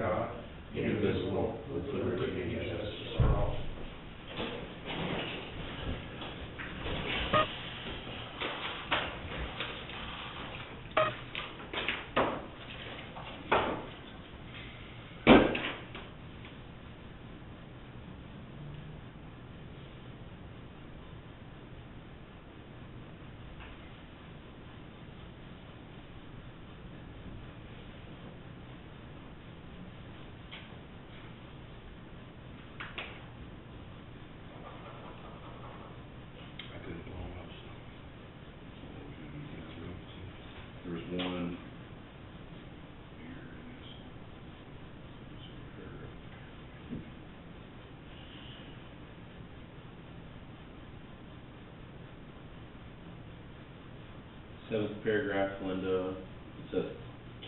God, indivisible, with liberty and justice for all. There was one. Seventh paragraph, Linda, it says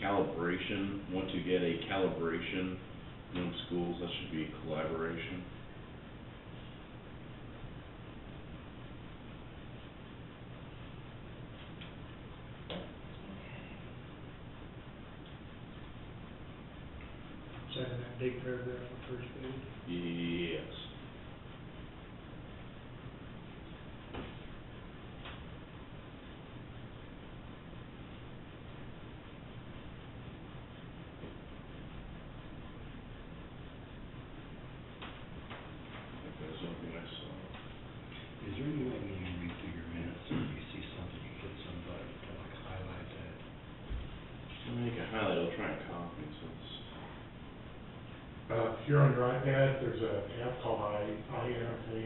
calibration, want to get a calibration in schools, that should be collaboration. Is that in that big paragraph on the first page? Yes. That's something I saw. Is there any way when you read through your minutes, if you see something, you hit somebody to like highlight that? When I make a highlight, I'll try and copy, so it's. If you're on your iPad, there's an app called INFA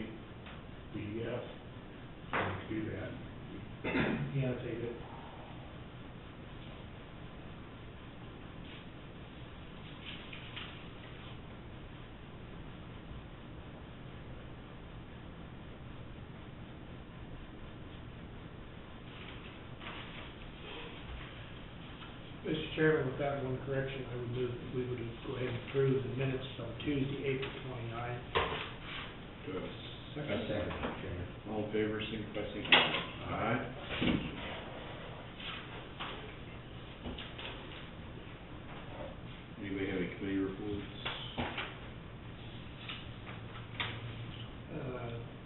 PDF, so you can do that. Yeah, I'll take it. Mr. Chairman, with that one correction, I would move that we would go ahead and approve the minutes from Tuesday, April 29th. Do I have a second? Second, Mr. Chairman. All in favor, signify by saying aye. Aye. Anybody have any committee reports?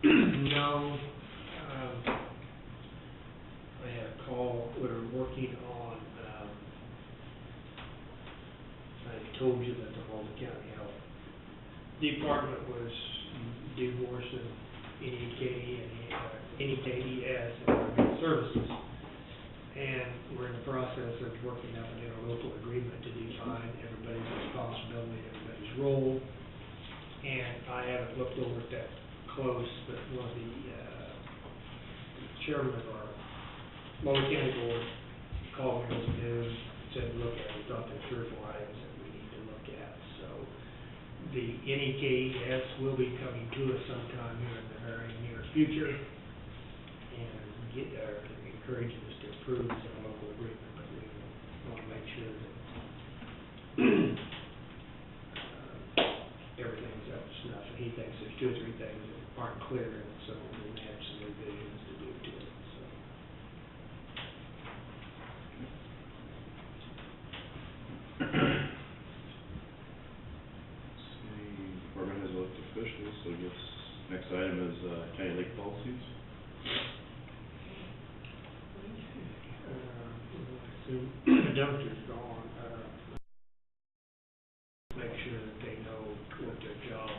No. I had a call, we're working on, I told you that the Malden County Health Department was divorcing NEKES and Environmental Services. And we're in the process of working out an interlocal agreement to define everybody's responsibility, everybody's role. And I haven't looked over it that close, but one of the chairman of our Malden County Board called me this noon, said, look at it, we thought there were 3 or 4 items that we need to look at. So the NEKES will be coming to us sometime here in the very near future and encouraging us to approve this interlocal agreement, but we want to make sure that everything's up to snuff. And he thinks there's 2 or 3 things that aren't clear, and so we'll have some revisions to do to it. So. Department has elected officials, so I guess next item is county lake policies. The dumpster's gone. Make sure that they know what their job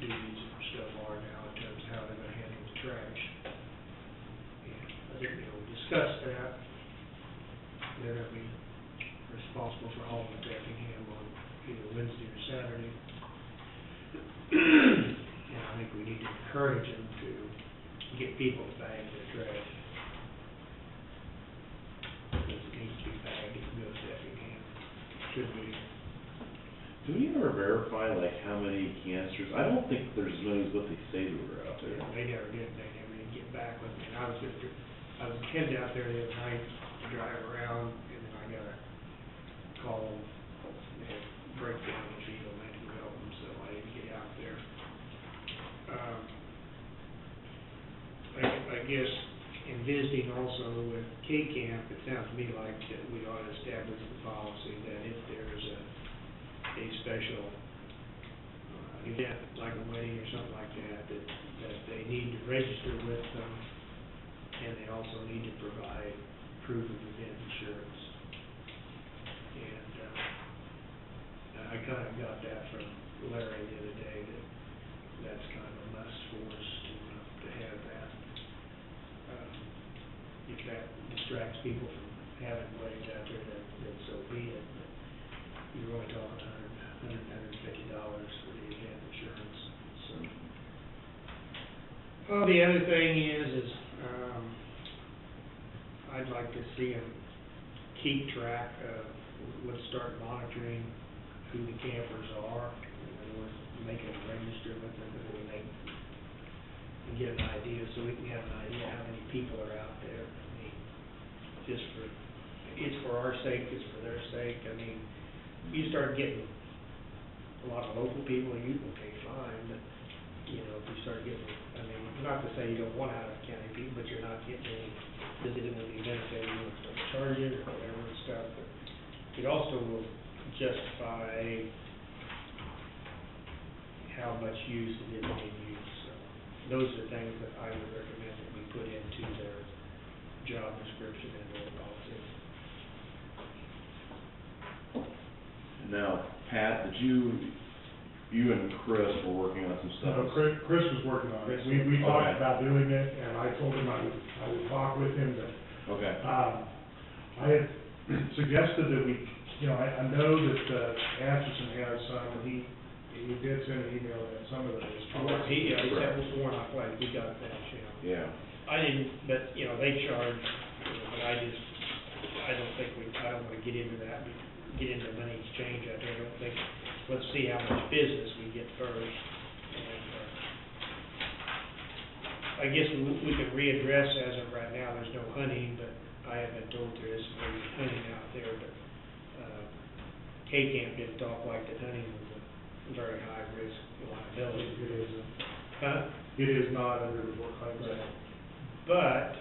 duties and stuff are now in terms of how they're gonna handle the trash. And I think we'll discuss that. They're gonna be responsible for hauling it to Effingham on either Wednesday or Saturday. And I think we need to encourage them to get people to bag their trash. Because it needs to be bagged if it goes to Effingham. Should be. Do we ever verify like how many canisters? I don't think there's as many as what they say there were out there. They never did get back with me. And I was headed out there the other night to drive around, and then I got a call, they had breakdown in the field, and I had to go help them, so I didn't get out there. I guess in visiting also with K-Camp, it sounds to me like that we ought to establish the policy that if there's a special event, like a wedding or something like that, that they need to register with them, and they also need to provide proof of event insurance. And, I kind of got that from Larry the other day, that that's kind of a must for us to have that. If that distracts people from having weddings out there, then so be it. But you're only talking $150 for the event insurance, so. Well, the other thing is, I'd like to see them keep track of, let's start monitoring who the campers are, and we're making them register with them, and get an idea, so we can have an idea how many people are out there. I mean, it's for our sake, it's for their sake. I mean, you start getting a lot of local people, and okay, fine, but, you know, if you start getting, I mean, not to say you don't want out-of-county people, but you're not getting any, this isn't going to be benefiting, you want to start charging or whatever and stuff, but it also will justify how much use it is being used. So those are things that I would recommend that we put into their job description and their policy. Now, Pat, you and Chris were working on some stuff. No, Chris was working on it. We talked about doing it, and I told him I would talk with him, that, Okay. I had suggested that we, you know, I know that, Atchison has some, and he did send an email that some of those. He said it was worn off, like, we got that, you know. Yeah. I didn't, but, you know, they charge, but I don't wanna get into that, get into money exchange out there. I don't think, let's see how much business we get first. And, I guess we could readdress as of right now, there's no hunting, but I have been told there is some hunting out there, but, K-Camp didn't talk like that hunting was a very high risk liability. It isn't. Huh? It is not under the Fort Clays Act. But,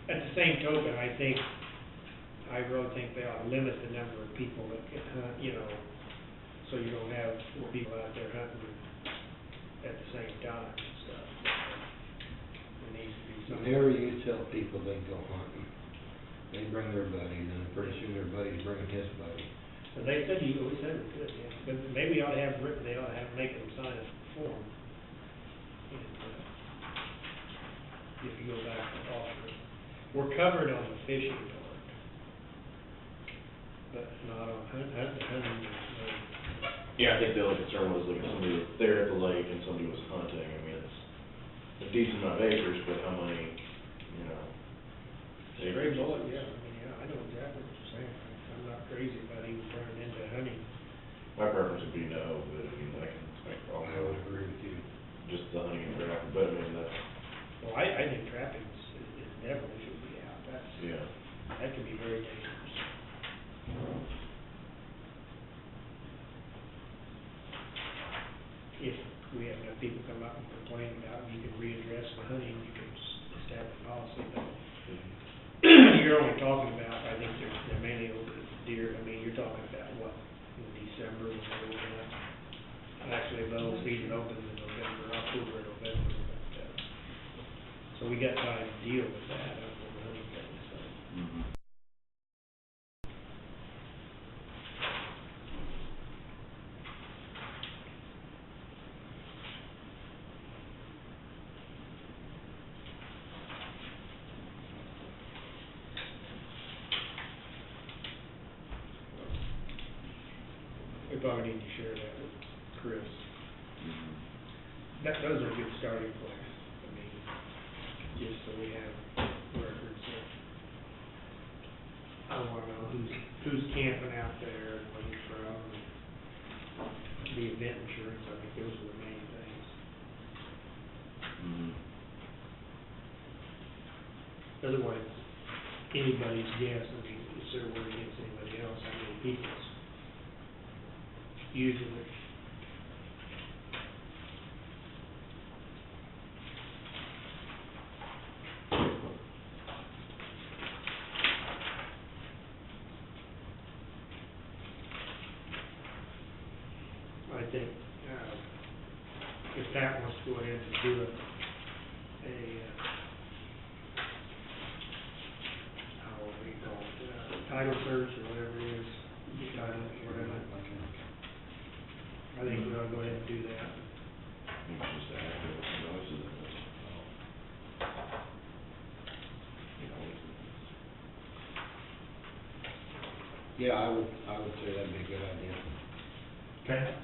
at the same token, I really think they ought to limit the number of people that can hunt, you know, so you don't have 4 people out there hunting at the same time and stuff. There needs to be some. Whenever you tell people they go hunting, they bring their buddies, and pretty soon their buddy's bringing his buddy. But they said we said we could, yeah, but maybe they ought to have make them sign a form. And, if you go back to offer, we're covered on the fishing part, but not on hunting. Yeah, I think the only concern was like if somebody was there at the lake and somebody was hunting. I mean, it's a decent amount of acres, but how many, you know? Stray bullet, yeah, I mean, yeah, I know exactly what you're saying. I'm not crazy about even turning into hunting. My preference would be no, but I mean, I can make all I would agree with you. just the hunting and trapping, but I mean, that's, Well, I think trapping is definitely should be out. yeah. That can be very dangerous. If we have enough people come up and complain about it, you can readdress the hunting, you can establish policy, but you're only talking about, I think they're mainly open deer. I mean, you're talking about what, in December, when they're open up? Actually, the whole season opens in November, October, November, but, so we got time to deal with that, on the hunting thing, so. Mm-hmm. We probably need to share that with Chris. Mm-hmm. Those are a good starting place. I mean, just so we have records of, I wanna know who's camping out there and where they're from. The event insurance, I think those are the main things. Mm-hmm. Otherwise, anybody's guess, I mean, if they're working against anybody else, how many people's using it. think, if Pat wants to go ahead and do a, how do we call it, title search or whatever it is, title, whatever. I think we ought to go ahead and do that. Maybe it's just accurate noises. Yeah, I would say that'd be a good idea. Okay.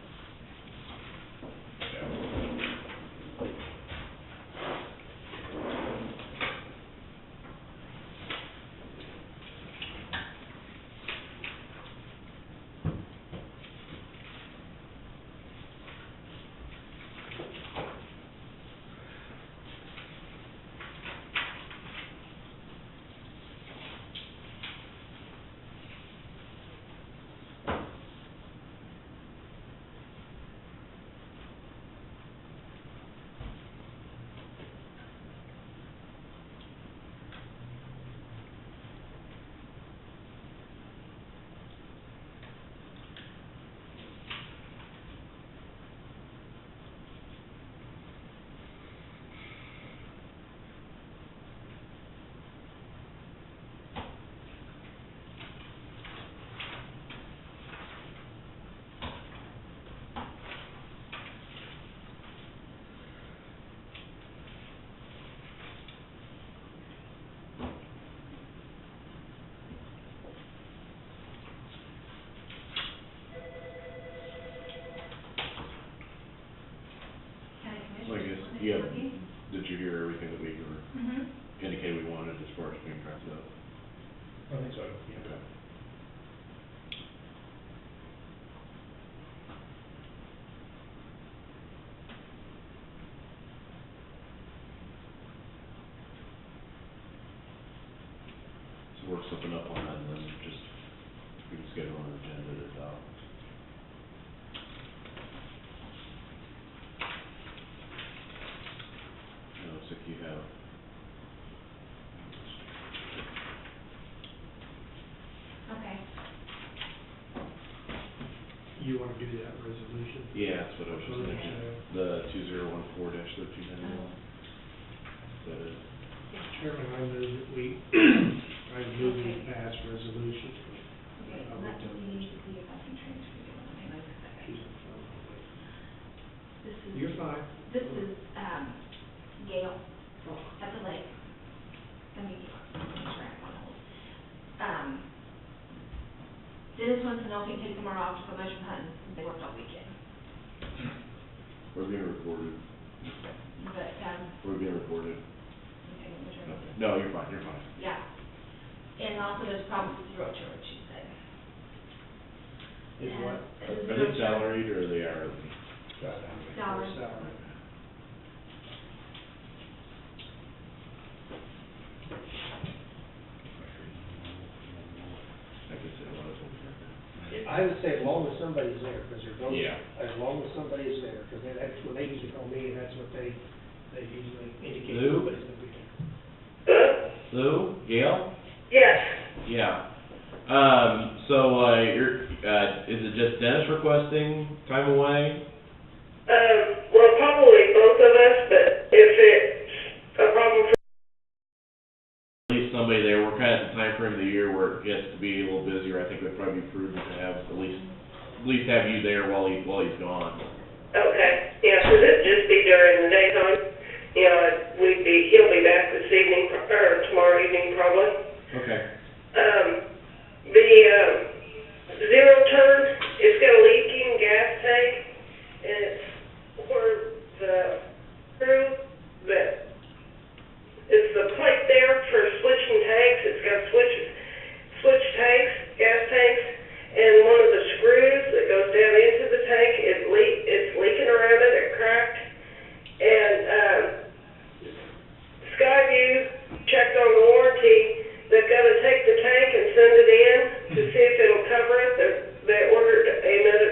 So I guess, yeah, did you hear everything that we were indicated we wanted as far as being wrapped up? I think so, yeah. Okay. So work something up on that and then just, we can schedule an agenda to adopt. Looks like you have. Okay. You want to do that resolution? Yeah, that's what I was just Resolution, thinking. The 2014-1391. Is that it? Mr. Chairman, I move that we, I move we pass resolution. Okay, let me see if I can transfer you. Hang on a second. She's on the phone. This is. You're fine. This is, Gail Oh. at the lake. Let me, make sure I'm on hold. Dennis wants to know if he can take tomorrow off to go mushroom hunting, since they worked all weekend. We're being recorded. But, We're being recorded. okay, let me turn it Okay. on. No, you're fine, you're fine. Yeah. And also there's problems with zero charge, she said. Is what? And Are they salaried or are they hourly? Salary. Salary. I guess it was. I would say as long as somebody's there, because they're both, Yeah. as long as somebody's there, because that's when they usually call me, and that's what they usually indicate. Lou? somebody's gonna be there. Lou? Gail? Yes, Yeah. Is it just Dennis requesting time away? well, probably both of us, but if it's a problem for, At least somebody there, we're kind of at the time frame of the year where it gets to be a little busier, I think it'd probably be prudent to have, at least have you there while he's gone. okay, yeah, 'cause it'd just be during the daytime. You know, he'll be back this evening, or tomorrow evening probably. Okay. The zero turn, it's got a leaking gas tank, and it's where the crew that is the plate there for switching tanks. It's got switch tanks, gas tanks, and one of the screws that goes down into the tank, it's leaking around it, it cracked. And Skyview checked on the warranty. They've got to take the tank and send it in to see if it'll cover it. They ordered another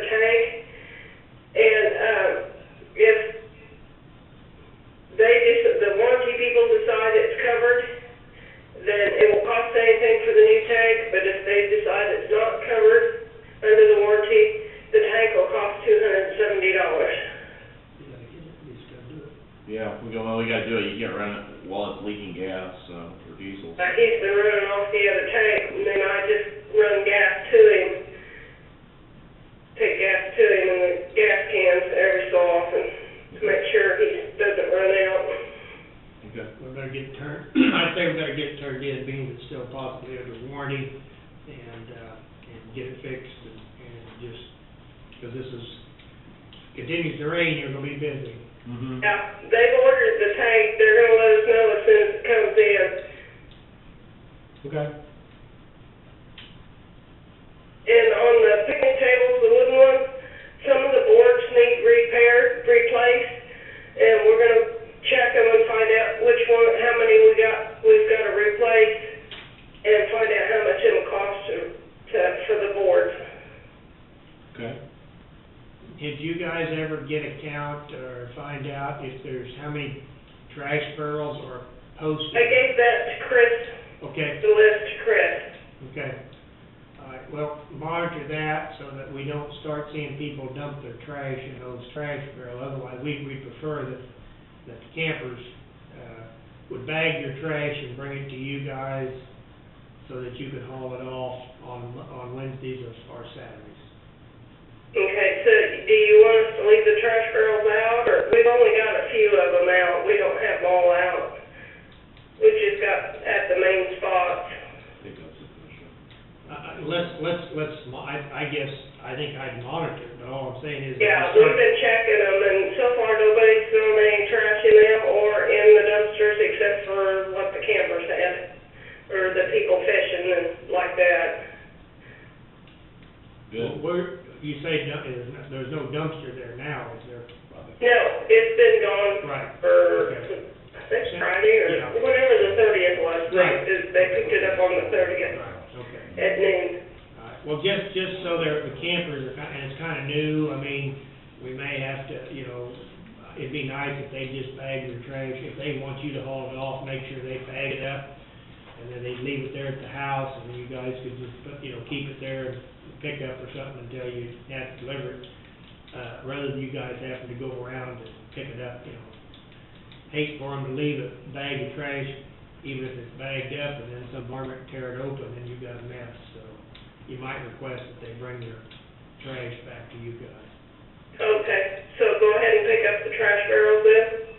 Yeah, we gotta do it, you can't run it while it's leaking gas, or diesel. He's been running off the other tank, and then I just run gas to him. Take gas to him in the gas cans every so often to make sure he doesn't run out. Okay. We better get turned, I think we better get it turned in, being it's still possibly under warranty, and get it fixed, and just, because this is, continues to rain, you're gonna be busy. Mm-hmm. Yeah, they've ordered the tank, they're gonna let us know as soon as it comes in. Okay. And on the picnic tables, the wooden ones, some of the boards need repaired, replaced, and we're gonna check them and find out which one, how many we've gotta replace, and find out how much it'll cost for the boards. Okay. Did you guys ever get a count or find out if there's, how many trash barrels or posted? I gave that to Chris, Okay, the list to Chris. okay. All right, well, monitor that so that we don't start seeing people dump their trash in those trash barrels. Otherwise, we prefer that the campers, would bag your trash and bring it to you guys so that you can haul it off on Wednesdays or Saturdays. Okay, so do you want us to leave the trash barrels out, or we've only got a few of them out, we don't have them all out. We just got at the main spots. I think that's sufficient. I think I'd monitor it, but all I'm saying is. Yeah, we've been checking them, and so far nobody's thrown any trash in them or in the dumpsters except for what the campers had, or the people fishing and like that. Good. You say there's no dumpster there now, is there? No, it's been gone Right. for, Okay. I think Friday or Yeah. whenever the 30th was. Right. They picked it up on the 30th Okay. at noon. All right. Well, just so the campers are, and it's kind of new, I mean, we may have to, it'd be nice if they just bag their trash. If they want you to haul it off, make sure they bag it up, and then they leave it there at the house, and then you guys could just put, keep it there and pick up or something until you have to deliver it, rather than you guys having to go around and pick it up, Hate for them to leave a bag of trash, even if it's bagged up, and then some varmint tear it open, and you got a mess, so you might request that they bring their trash back to you guys. Okay, so go ahead and pick up the trash barrels then?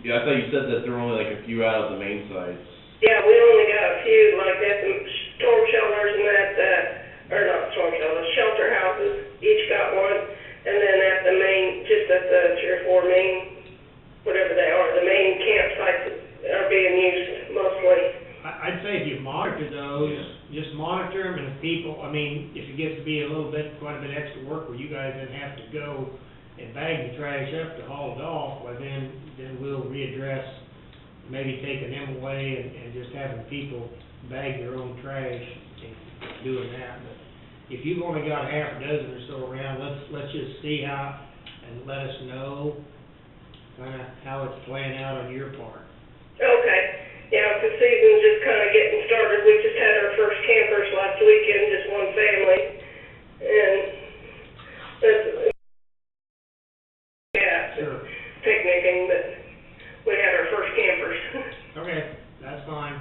Yeah, I thought you said that there were only like a few out of the main sites. Yeah, we only got a few, like at the storm shelters and or not storm shelters, shelter houses, each got one. And then at the main, just at the 3 or 4 main, whatever they are, the main campsites are being used mostly. I'd say if you monitor those, just monitor them, and if it gets to be quite a bit extra work where you guys then have to go and bag the trash up to haul it off, well then we'll readdress maybe taking them away and just having people bag their own trash and doing that. But if you've only got half a dozen or so around, let's just see how, and let us know kind of how it's playing out on your part. Okay, yeah, the season's just kind of getting started. We just had our first campers last weekend, just one family, and Sure. picnicking, but we had our first campers. Okay, that's fine.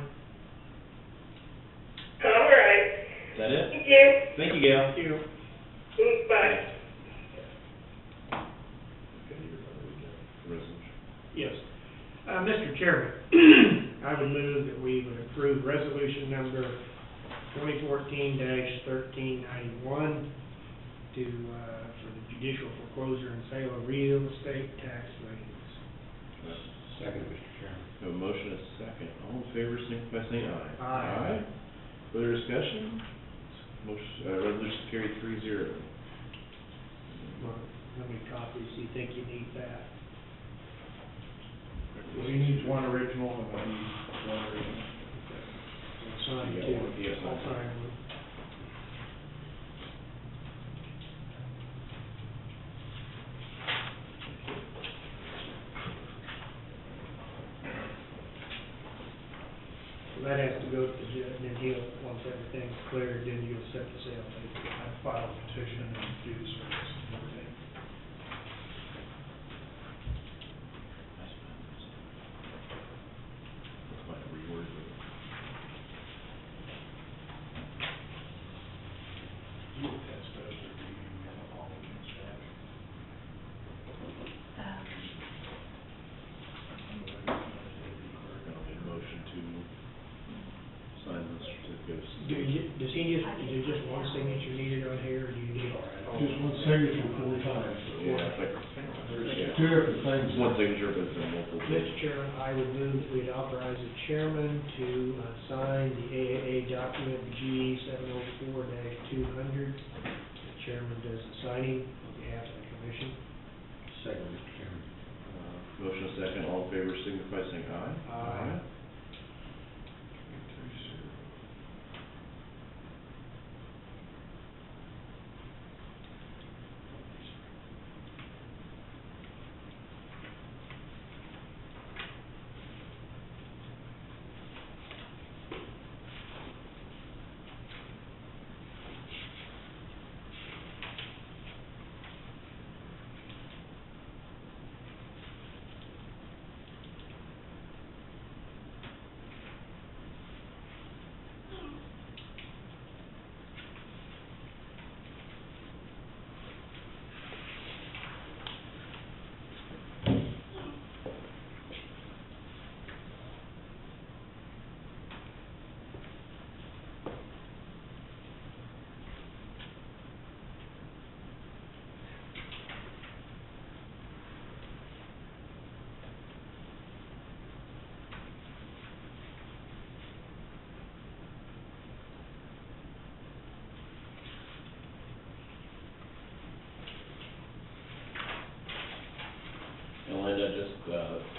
All right. Is that it? Thank you. Thank you, Gail. Thank you. Bye. Resolution. Yes. Mr. Chairman, I would move that we would approve resolution number 2014-1391 for the judicial foreclosure and sale of real estate tax liens. Second, Mr. Chairman. We have a motion and a second. All in favor, signify by saying aye. Aye. Further discussion? Motion, resolution carried 3-0. How many copies do you think you need that? He needs one original and I need one original. I'll sign You got two. one? Yes, I'll I- sign one. That has to go to the judge, and then once everything's cleared, then you'll set the sale date. I filed a petition and do the service. you attest those, or do you have all of them staff? I'll make a motion to sign the certificates. Does he just, is there just one signature needed on here, or do you need? Just one signature 4 times. Yeah, it's like, There's 2 different things. one signature, but it's in multiple. Mr. Chairman, I would move that we'd authorize the chairman to sign the AAA document G 704-200. The chairman does the signing on behalf of the commission. Second, Mr. Chairman. Motion is second, all in favor, signify by saying aye. Aye. And Linda, just,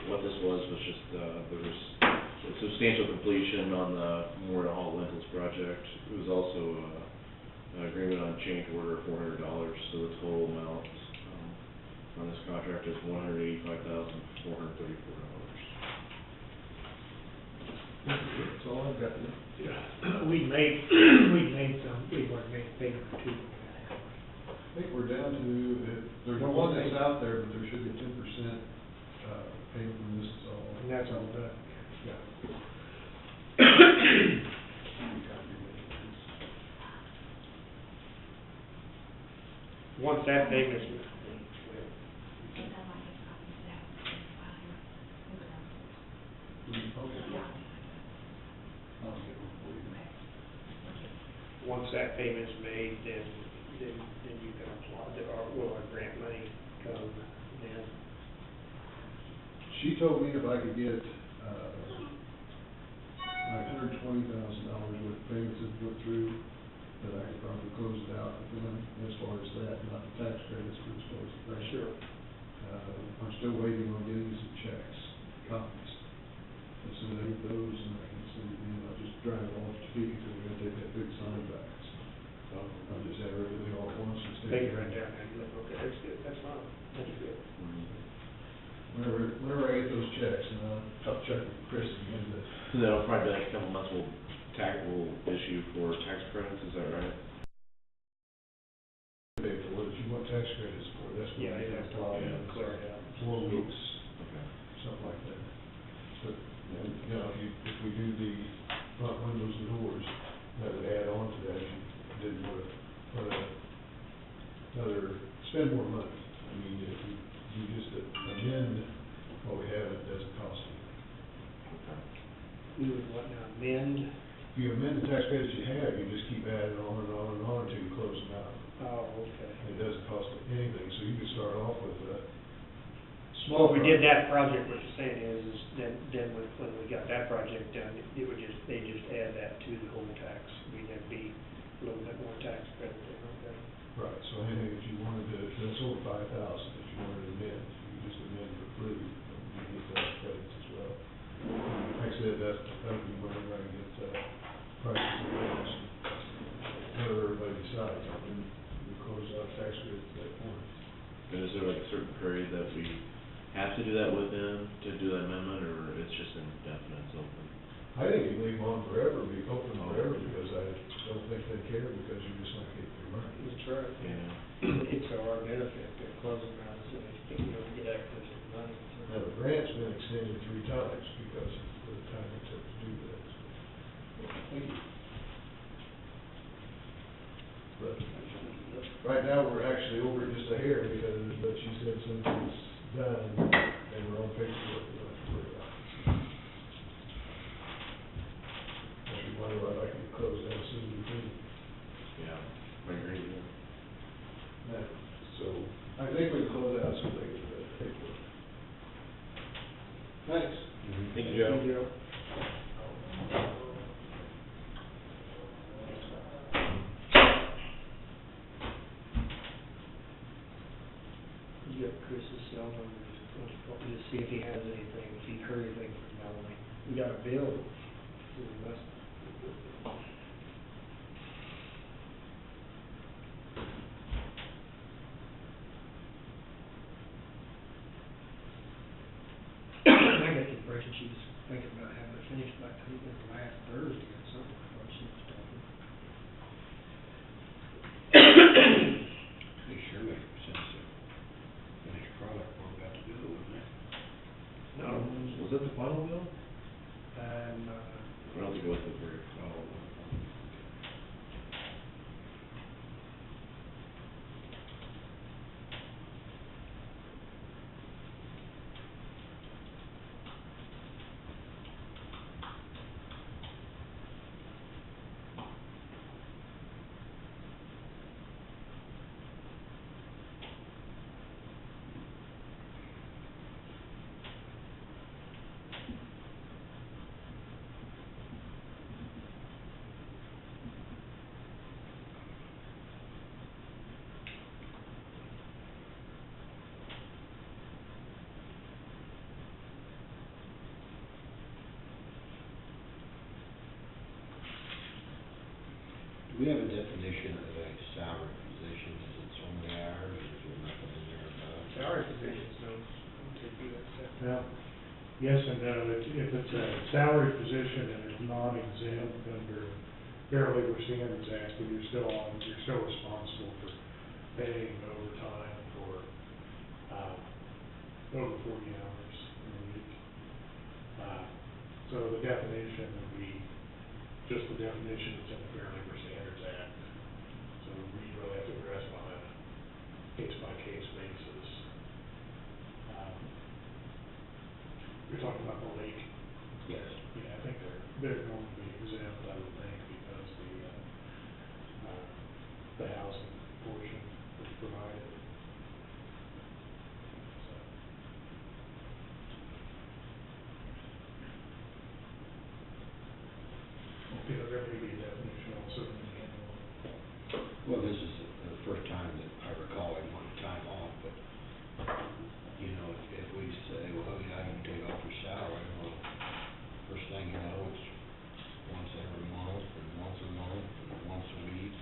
what this was just, there was a substantial completion on the Memorial Hall Lentils project. It was also, an agreement on change order of $400, so the total amount, on this contract is $185,434. That's all I've got. We made some, we weren't made payment to. I think we're down to, there's one that's out there, but there should be 10% payment from this, is all. And that's all done. Yeah. Once that payment's, once that payment's made, then you can apply, or will our grant money come then? She told me if I could get, like $120,000 worth of payments that put through, that I could probably close it out with them, as far as that, not the tax credits, but as far as the grant. Sure. I'm still waiting on getting some checks, copies. As soon as I get those, and I can send it in, I'll just drive it off to Topeka, because we're gonna take that big sign back. So I'll just have everything all at once instead. Take it right down there, you look, okay, that's good, that's fine, that's good. Whenever I get those checks, and I'll check with Chris again, but That'll probably be like a couple months, we'll issue for tax credits, is that right? pay for what you want tax credits for, that's what Yeah, we it has to all be cleared out. 4 weeks, Okay. something like that. But, you know, if we do the front windows and doors, that would add on to that, you didn't want to put spend more money. I mean, if you just amend what we have, it doesn't cost you. We would want to amend, If you amend the tax credits you have, you just keep adding on and on and on until you close them out. okay. It doesn't cost anything, so you could start off with a Well, small. if we did that project, what you're saying is then when we got that project done, it would just, they just add that to the whole tax. We'd have be a little bit more tax credit, okay? Right, so anything that you wanted to, that's over 5,000 that you wanted to amend, you just amend for free, and you get those credits as well. Like I said, that'll be whenever I get, prices and rates, whatever everybody decides, and then we close out tax credits at that point. And is there like a certain period that we have to do that within, to do that amendment, or it's just indefinite, it's open? I think you leave them on forever, be open forever, because I don't think they care, because you're just not getting your money. That's right. Yeah. It's to our benefit to close them out, so they can, get access to the money. Now, the grant's been extended 3 times because of the time it took to do that. Thank you. But right now, we're actually over just a hair because, but she said since it's done and we're on paperwork, we don't have to worry about it. That's why I'd like to get closed out as soon as we can. Yeah, I agree with you. So, I think we can close out as soon as I get the paperwork. Thanks. Thank you, Joe. Joe. You got Chris's cell number, just see if he has anything, if he heard anything from Melanie. We got a bill, so we must. I got the impression she was thinking about having it finished by, I think, last Thursday or something, I thought she was talking. They sure make sense to finish product we're about to do, wouldn't they? No, Was that the final bill? no. I don't think it was the very final one. Do we have a definition of a salary position? Is it so many hours, or is there nothing in there about? Salary positions, no, don't take you that step. Well, yes and no. If it's a salary position and it's non-exempt under Fair Labor Standards Act, but you're still responsible for paying overtime for, over 40 hours in a week. So the definition would be just the definition that's in the Fair Labor Standards Act. So we really have to address on a case-by-case basis. You're talking about the lake. Yes. Yeah, I think they're going to be exempt, I would think, because the housing portion is provided. So. You know, there may be a definition also in the manual. Well, this is the first time that I recall him wanting time off, but, you know, if we say, well, yeah, you can take off your salary, well, first thing you know, it's once every month, and once a month, and once a week.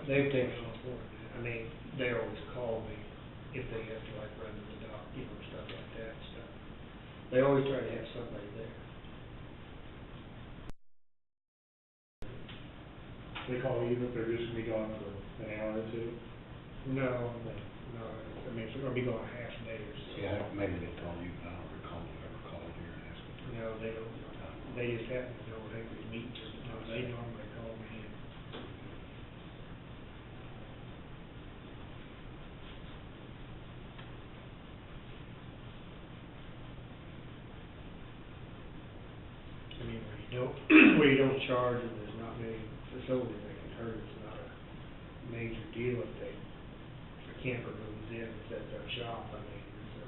They've taken on board, I mean, they always call me if they have to like run to the dock, you know, stuff like that, stuff. They always try to have somebody there. They call you if they're just gonna be gone for an hour or two. No, I mean, if they're gonna be gone a half a day or so. Yeah, maybe they call you, but I don't recall them ever calling you and asking. No, they don't, they just happen to know they could meet, no, they normally call me in. I mean, where you don't charge and there's not many facilities that can hurt, it's not a major deal if a camper moves in and sets up shop, I mean, so,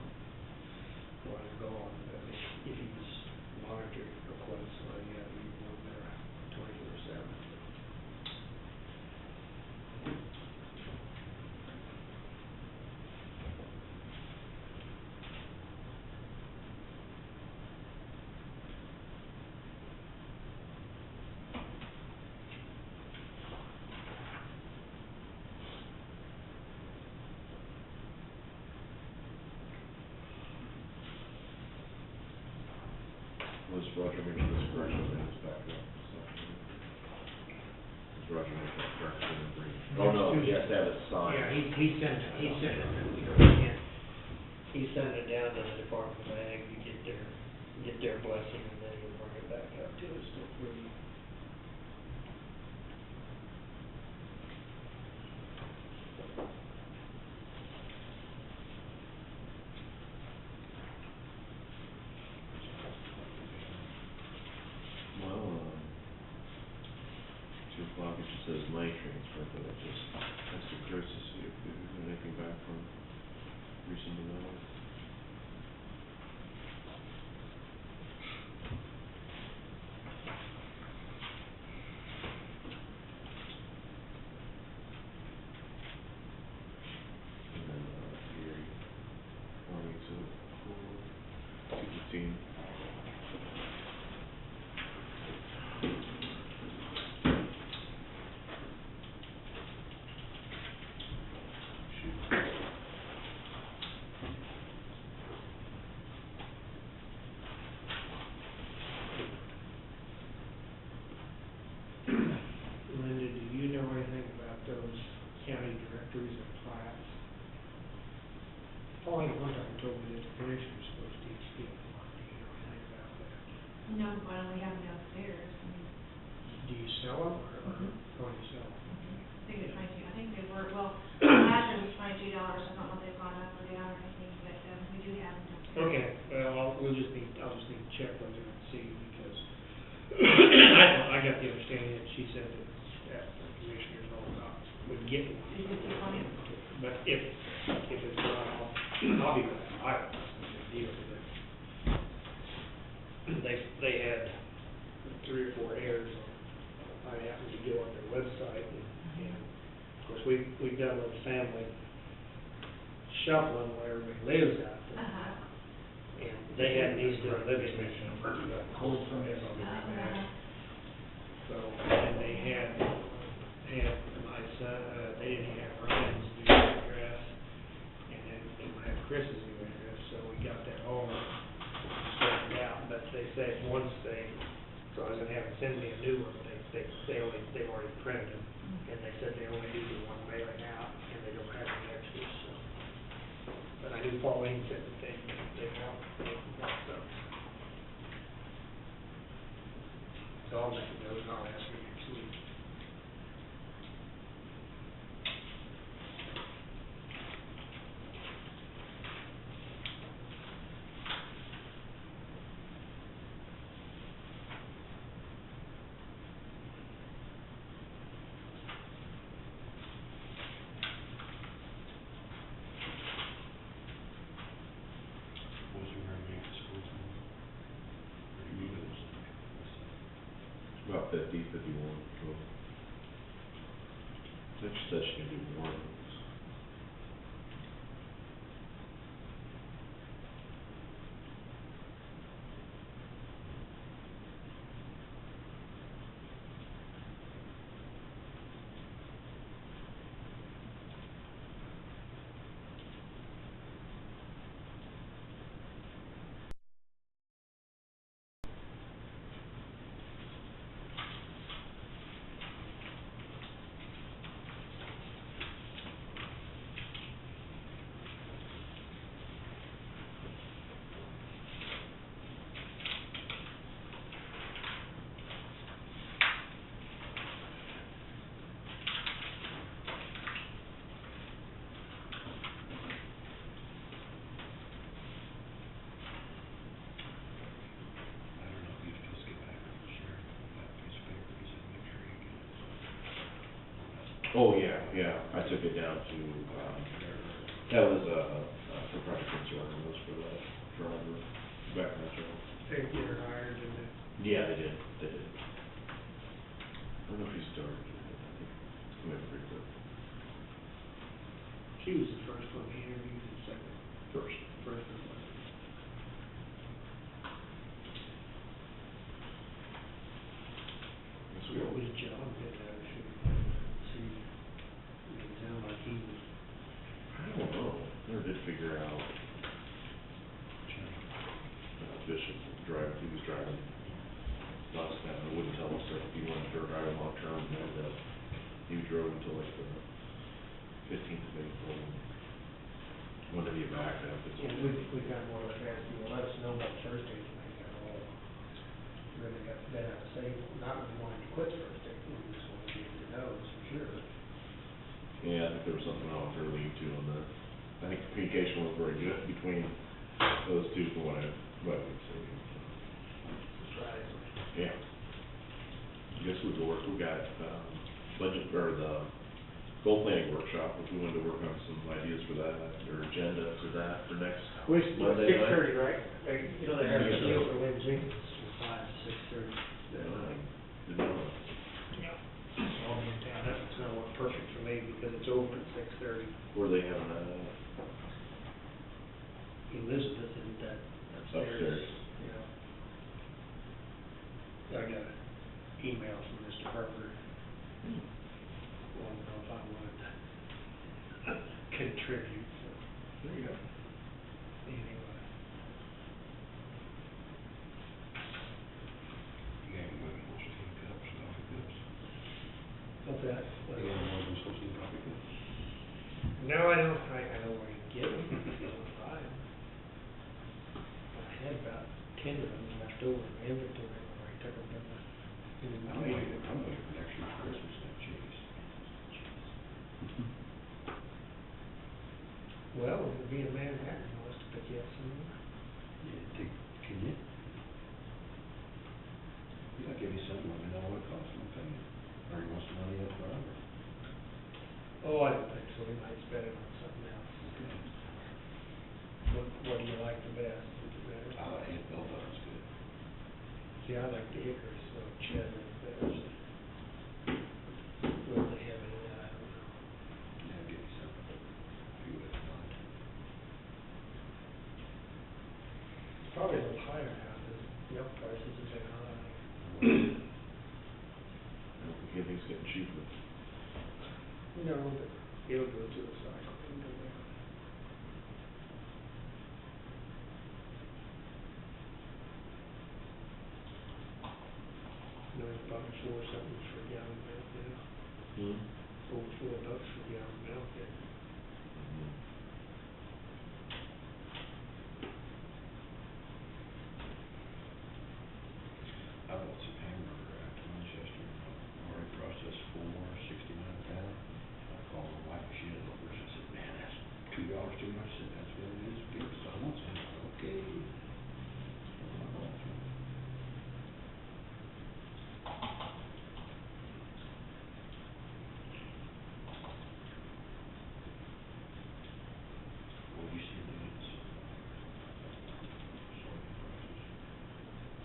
while they're gone, but if you just monitor requests, well, yeah, you go there 24/7. Was Roger making this correction in his back up? Was Roger making that correction and bring? Oh, no, he has to have it signed. Yeah, he sent it in. He sent it down to the Department of Ag to get their blessing, and then he'll bring it back up to us to approve. might transfer, but I just asked Chris to see if there's anything back from recent development. And then, Gary, Army, so, 215. Linda, do you know anything about those county directories and plats? Pauline one time told me that the commissioner's supposed to get one. Do you know anything about that? No, why don't we have them downstairs? I mean, Do you sell them or Mhm. going to sell them? I think it's 22, I think they were, well, last year was $22, I don't know if they've gone up or down or anything, but, we do have them downstairs. Okay, well, I'll just need to check with her and see, because I got the understanding that she said that the commissioners would get one. Is it the one? But if it's not, I'll be glad, I don't know, it's a big deal, but they had 3 or 4 errors. I happened to go on their website, and of course, we've done a little family shuffling where everybody lives out there. And they had these to live in. Cold from it. So, and they had my son, they didn't have Ryan's new address, and then they didn't have Chris's new address, so we got that all straightened out. But they said once so I was gonna have them send me a new one, they've already printed them, and they said they only do the one mailing out, and they don't have any extras, so. But I knew Pauline said that they want so. So I'll make a note, and I'll ask her next week. Was there very many schools in there? Or you moving this thing? About 50, 51, so. She said she can do more. I don't know if you just get back with the sheriff on that piece of paper, he said, make sure you get it. Oh, yeah, I took it down to, that was, for project concern, it was for the driver, background check. They get her hired, and then Yeah, they did. I don't know if he started, I think it's coming pretty quick. she was the first one we interviewed, the second, First. first one was. Yes, we What always. was John did out of shoot? See, it sounded like he was, I don't know, never did figure out, Bishop driving, he was driving last time, I wouldn't tell him, so if he wanted to drive long term, and, he drove until like the 15th of April. Wanted to get back up, it's. yeah, we kind of more or less asked you, let us know about Thursday, to make that all really got been out of shape, not really wanting to quit Thursday, we just wanted to get the nose for sure. Yeah, I think there was something off early too on the, I think communication was very good between those two from what I could see. Right. Yeah. I guess we'll go work, we got, budget, or the goal planning workshop, if we wanted to work on some ideas for that, or agenda for that, for next Monday night. 6:30, right? You know, they have a Yeah. deal for Wednesday, from 5 to 6:30. Yeah, didn't know that. Yeah. So I'll be in town, that's gonna work perfect for me, because it's open at 6:30. Where they having that at? Elizabeth isn't that upstairs? Upstairs. Yeah. I got an email from Mr. Harper, wanted to know if I wanted to contribute, so. There you go. Anyway. You ain't more than supposed to eat cups, coffee cups. What's that? You ain't more than supposed to eat coffee cups. No, I don't, I know where you can get them, I'll buy them. I had about 10 of them left over in inventory when I took them to the, I'm waiting for next year's Christmas, that cheese. well, it'll be a Manhattan, I'll have to pick you up some more. Can you? You gotta give me something, let me know what it costs, I'm paying. Or he wants the money up front, or? Oh, I don't think so, we might spend it on something else. Okay. What do you like the best? Is it better? I like it, both of them's good. See, I like the hickory, so cheddar is best. What they have in that, I don't know. Yeah, give me something. If you wouldn't mind. It's probably a little higher now, because milk prices have been high. I don't think anything's getting cheaper. No, but it'll go through a cycle and go down. No, it's probably $4 something for a gallon of milk now, over $4 for a gallon of milk. I bought some hamburger out to Manchester, already processed 69 a pound. I called my wife, she had looked, she said, man, that's $2 too much. I said, that's what it is, give us the whole thing. Okay. So I bought some. Well, you see the news. Soybean prices.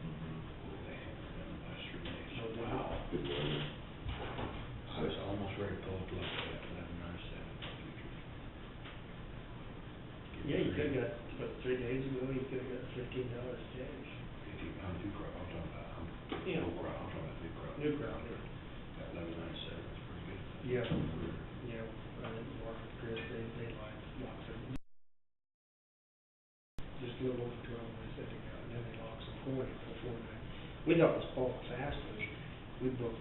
Oh, they haven't done the last 3 days. No, they Wow. Good morning. I was almost ready to pull the plug at 11.97 futures. Yeah, you could've got, what, 3 days ago, you could've got $15 cash. If you, I'm new crop, I'm talking about, Yeah. old crop, I'm talking about new crop. New crop, yeah. At 11.97, it's pretty good. Yeah, yeah, I think Market Chris, they like lots of, just a little over 12, they said they got, and then they locked some corn in for 4 nights. We thought it was falling fast, but we booked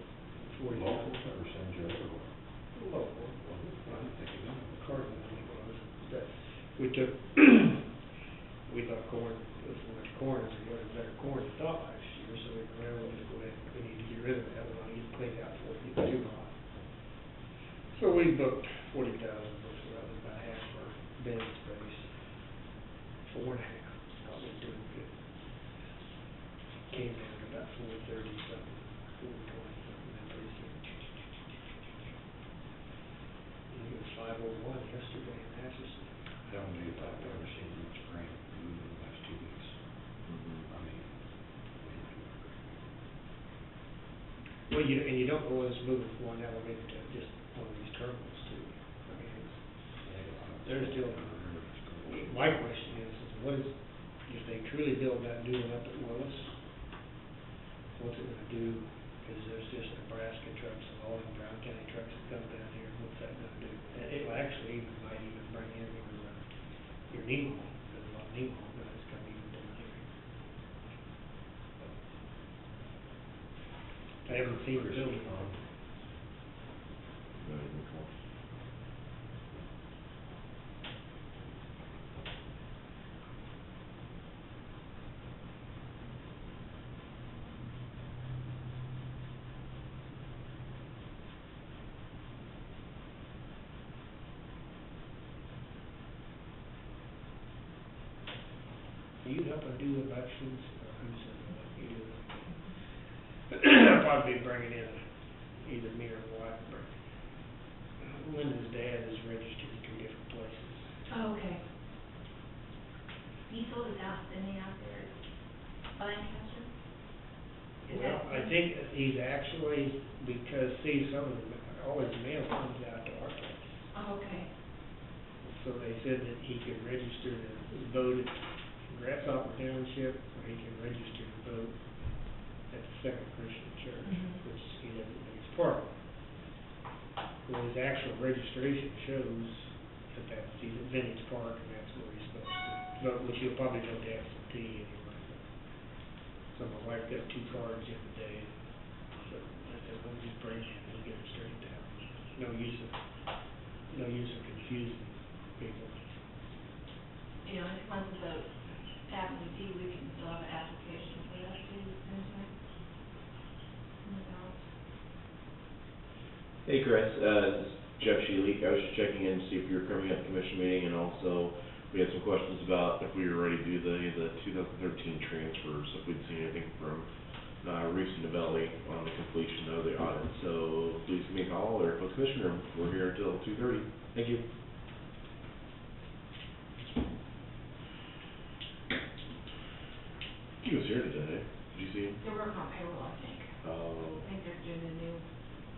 40. Local or San Joe or what? Local, I didn't think you know. Cardinal, I think it was, but we took, we thought corn, there was so much corn, as we got better corn than thought last year, so we went around and go ahead, we need to get rid of that, we want to get it cleaned out before it gets too hot. So we booked 40,000 bushels, so that was about half of our bin space, 4.5, thought we were doing good. Came down to about 430 something, 420 something, then pretty soon. It was 501 yesterday in Atchison. I don't believe I've ever seen much grain move in the last 2 weeks. I mean, Well, and you don't know whether it's moving from one elevator to just one of these terminals too. I mean, there's still, my question is what is, if they truly build that new one up at Willis, what's it gonna do? Because there's just Nebraska trucks and all the Brown County trucks that come down here, what's that gonna do? And it will actually even, might even bring in your Nemo, there's a lot of Nemo guys coming even down here. I haven't seen the building. You help her do the elections, or who's you do it? I'll probably be bringing in either me or my wife, bring dad is registered in 2 different places. Oh, okay. He sold his house, didn't he, out there at Lancaster? Is Well, that- I think he's actually, because see, all his mail comes out to our place. Oh, okay. So they said that he could register to vote at Grasshopper Township, or he can register to vote at the Second Christian Church, Mhm. which he doesn't think is part of. Well, his actual registration shows that he's at Vintage Park, and that's where he's supposed to vote, which he'll probably go to absentee anyway. So my wife got 2 cards the other day, so I said, we'll just bring it, we'll get it straightened out. No use of confusing people. You know, once the absentee, we can still have an application for that too, isn't it? Oh my gosh. Hey Chris, this is Jeff Shealy. I was just checking in to see if you were coming at the commission meeting, and also we had some questions about if we were ready to do the 2013 transfers, if we'd seen anything from Reese and Novelli on the completion of the audit. So please give me a call or go to the commission room. We're here until 2:30. Thank you. He was here today. Did you see him? They're working on payroll, I think. Oh, I think they're doing the new.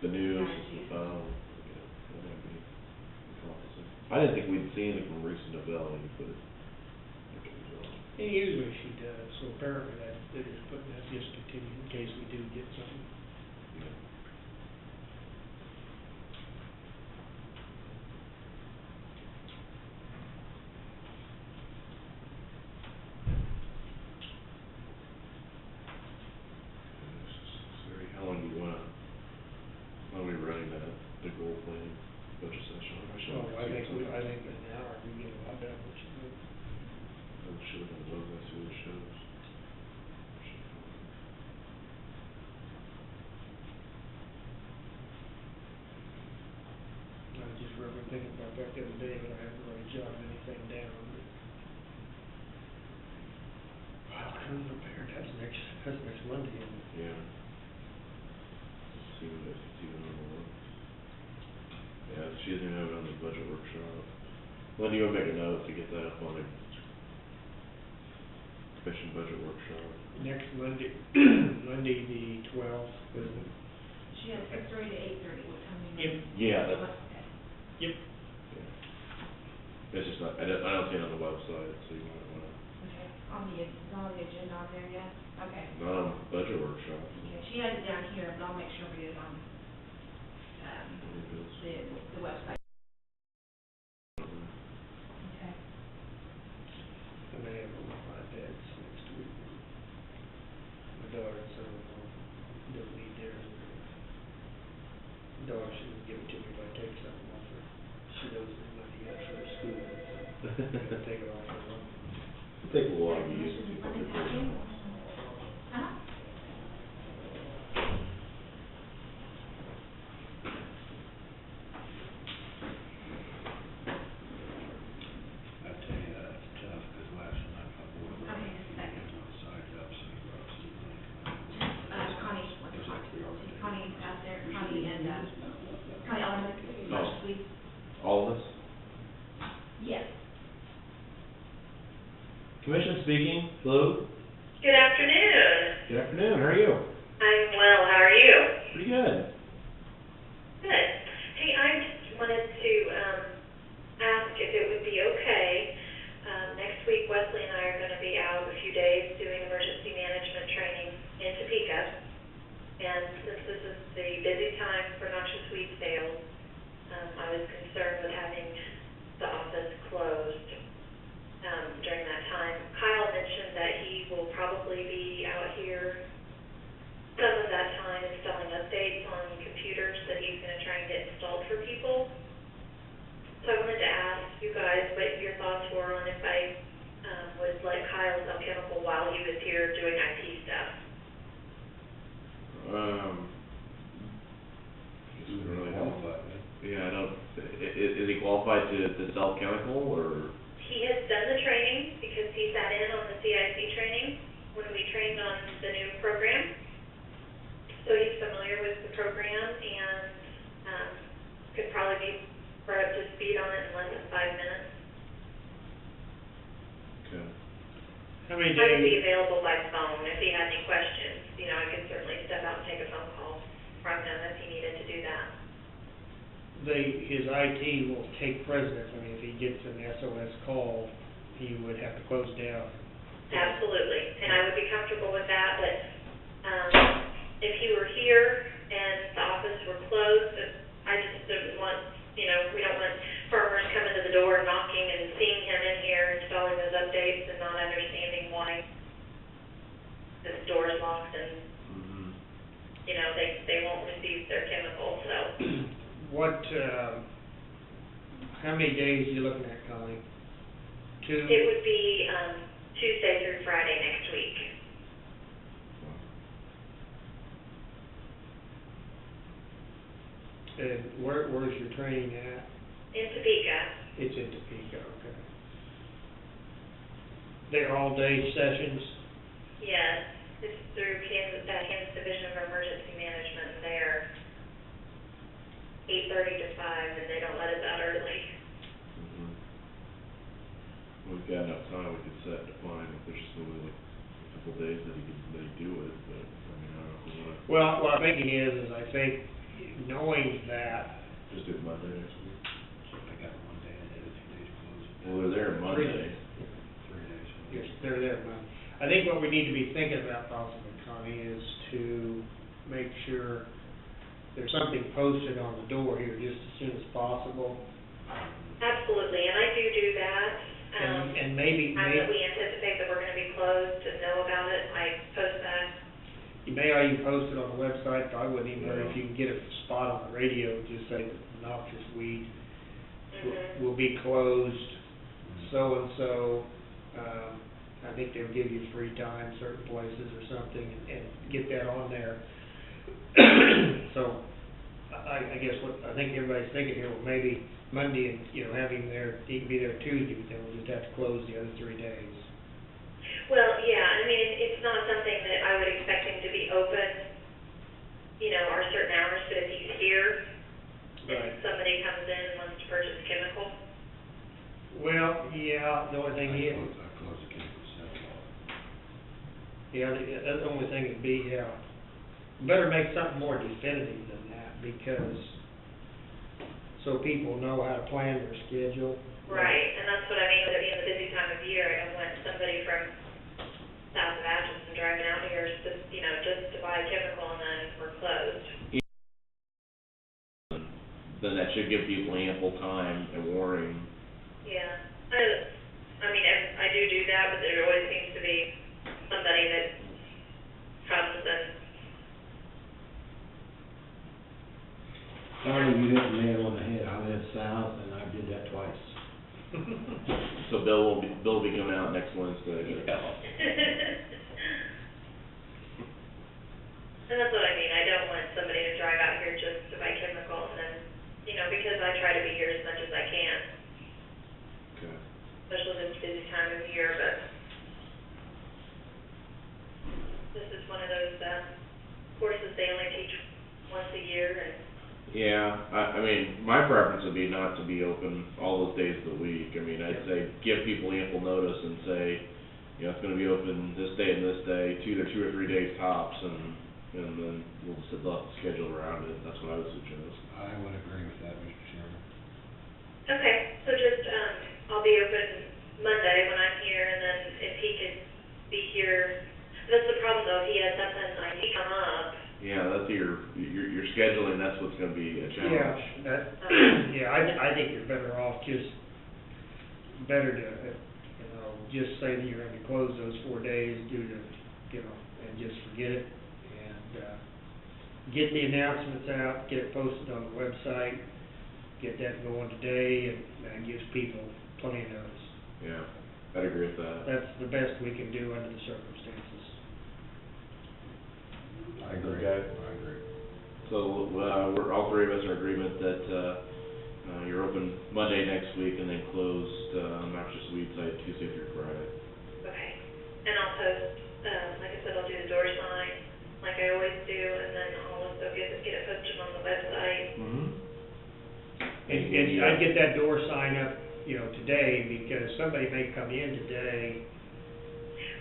the news. Yeah, Yeah, that might be encompassing. I didn't think we'd seen it from Reese and Novelli, but I could be wrong. And usually she does, so apparently they're just putting that discontinued in case we do get something. Yeah. Sorry, how long do you want? Why are we running that, the goal planning budget session? So I think an hour, we get a lot done, which is good. I should have been low, I see what it shows. I was just really thinking about that the other day, but I haven't really jotted anything down. Wow, I'm prepared, that's next Monday, isn't it? Yeah. Let's see what it's even on the list. Yeah, she doesn't even have it on the budget workshop. When do you want to make a note to get that up on the commission budget workshop? Next Monday, Monday the 12th, isn't it? She has 6:30 to 8:30, what time do you? Yep. Yeah, that's, Okay. Yep. yeah. It's just not, I don't see it on the website, so you might wanna, Okay, it's on the agenda on there yet? Okay. not on budget workshop. Okay, she has it down here, but I'll make sure we get it on, Maybe it's- the website. Okay. I may have one of my dad's next week. My daughter and son-in-law don't need theirs. My daughter, she would give it to me if I take something off her. She knows the money out for her school, so I'm gonna take it off her loan. It'll take a while to get used to Let people. me tell you. Uh-huh. I tell you, that's tough, cause last night my boy. Okay, just a second. Signed up, so he brought some money. Connie wants to talk to you. Connie's out there, Connie and, Connie Ellerman, Oh. please. All of us? Yes. Commission speaking, hello? Good afternoon. Good afternoon, how are you? I'm well, how are you? Pretty good. Good. Hey, I just wanted to, ask if it would be okay. Next week Wesley and I are gonna be out a few days doing emergency management training in Topeka. And since this is the busy time for noxious weed sales, I was concerned with having the office closed, during that time. Kyle mentioned that he will probably be out here some of that time installing updates on computers that he's gonna try and get installed for people. So I wanted to ask you guys what your thoughts were on if I, would let Kyle sell chemical while he was here doing IT stuff. This is really helpful. Qualified, man. Yeah, I don't, is he qualified to sell chemical, or? He has done the training because he sat in on the CIC training when we trained on the new program. So he's familiar with the program and, could probably be we're up to speed on it in less than 5 minutes. Okay. How many I would be days, available by phone if he had any questions. You know, I could certainly step out and take a phone call from him if he needed to do that. his IT will take precedence? I mean, if he gets an SOS call, he would have to close down. Absolutely, and I would be comfortable with that, but, if he were here and the office were closed, I just didn't want, you know, we don't want farmers coming to the door, knocking and seeing him in here, installing those updates and not understanding why the door is locked and, Mm-hmm. you know, they won't receive their chemical, so. What, how many days are you looking at, Connie? 2? It would be, Tuesday through Friday next week. And where's your training at? In Topeka. It's in Topeka, okay. They're all-day sessions? Yes, it's through Kansas Division of Emergency Management, and they're 8:30 to 5, and they don't let us out early. Mm-hmm. We've got enough time, we could set, define, if there's just only like a couple of days that he do it, but, I mean, I don't know if we wanna Well, what I'm thinking is I think knowing that, just do it Monday next week. So if I got one day and the other 2 days closed. Well, they're there Monday. 3 days. yes, they're there, but I think what we need to be thinking about possibly, Connie, is to make sure there's something posted on the door here just as soon as possible. Absolutely, and I do that. And maybe, As we anticipate that we're gonna be closed and know about it, I post that. you may even post it on the website, I wouldn't even hurt if you can get a spot on the radio, just say noxious weed Mhm. will be closed, so-and-so, I think they'll give you free time, certain places or something, and get that on there. So, I guess what, I think everybody's thinking here, well, maybe Monday, and, you know, have him there, he can be there Tuesday, but then we'll just have to close the other 3 days. Well, yeah, I mean, it's not something that I would expect him to be open, you know, our certain hours, but if he's here, Right. and somebody comes in and wants to purchase chemical, Well, yeah, the only thing I is, close the chemical cell. yeah, the only thing would be, better make something more definitive than that, because, so people know how to plan their schedule. right, and that's what I mean with it being the busy time of year. I don't want somebody from south of Atchison driving out here just, you know, just to buy chemical and then we're closed. Then that should give people ample time and warning. Yeah, I mean, I do that, but there always seems to be somebody that comes and, Sorry, you hit the nail on the head. I live south and I did that twice. So Bill will be coming out next Wednesday. and that's what I mean. I don't want somebody to drive out here just to buy chemical and then, you know, because I try to be here as much as I can, Okay. especially this busy time of year, but this is one of those, courses they only teach once a year and Yeah, I mean, my preference would be not to be open all those days of the week. I mean, I'd say give people ample notice and say, you know, it's gonna be open this day and this day, either 2 or 3 days tops, and then we'll just adjust the schedule around it. That's what I would suggest. I would agree with that, Mr. Chairman. okay, so just, I'll be open Monday when I'm here, and then if he could be here, that's the problem though, if he has something like he come up, Yeah, that's your scheduling, that's what's gonna be a challenge. Yeah, I think you're better off better to, you know, just say that you're gonna close those 4 days due to, you know, and just forget it, and, get the announcements out, get it posted on the website, get that going today, and that gives people plenty of notice. Yeah, I'd agree with that. That's the best we can do under the circumstances. I agree. Okay. I agree. So, we're, all 3 of us are in agreement that, you're open Monday next week and then closed, noxious weed site Tuesday through Friday. okay. And I'll post, like I said, I'll do the door sign, like I always do, and then I'll also get it posted on the website. Mm-hmm. And I'd get that door sign up, you know, today, because somebody may come in today.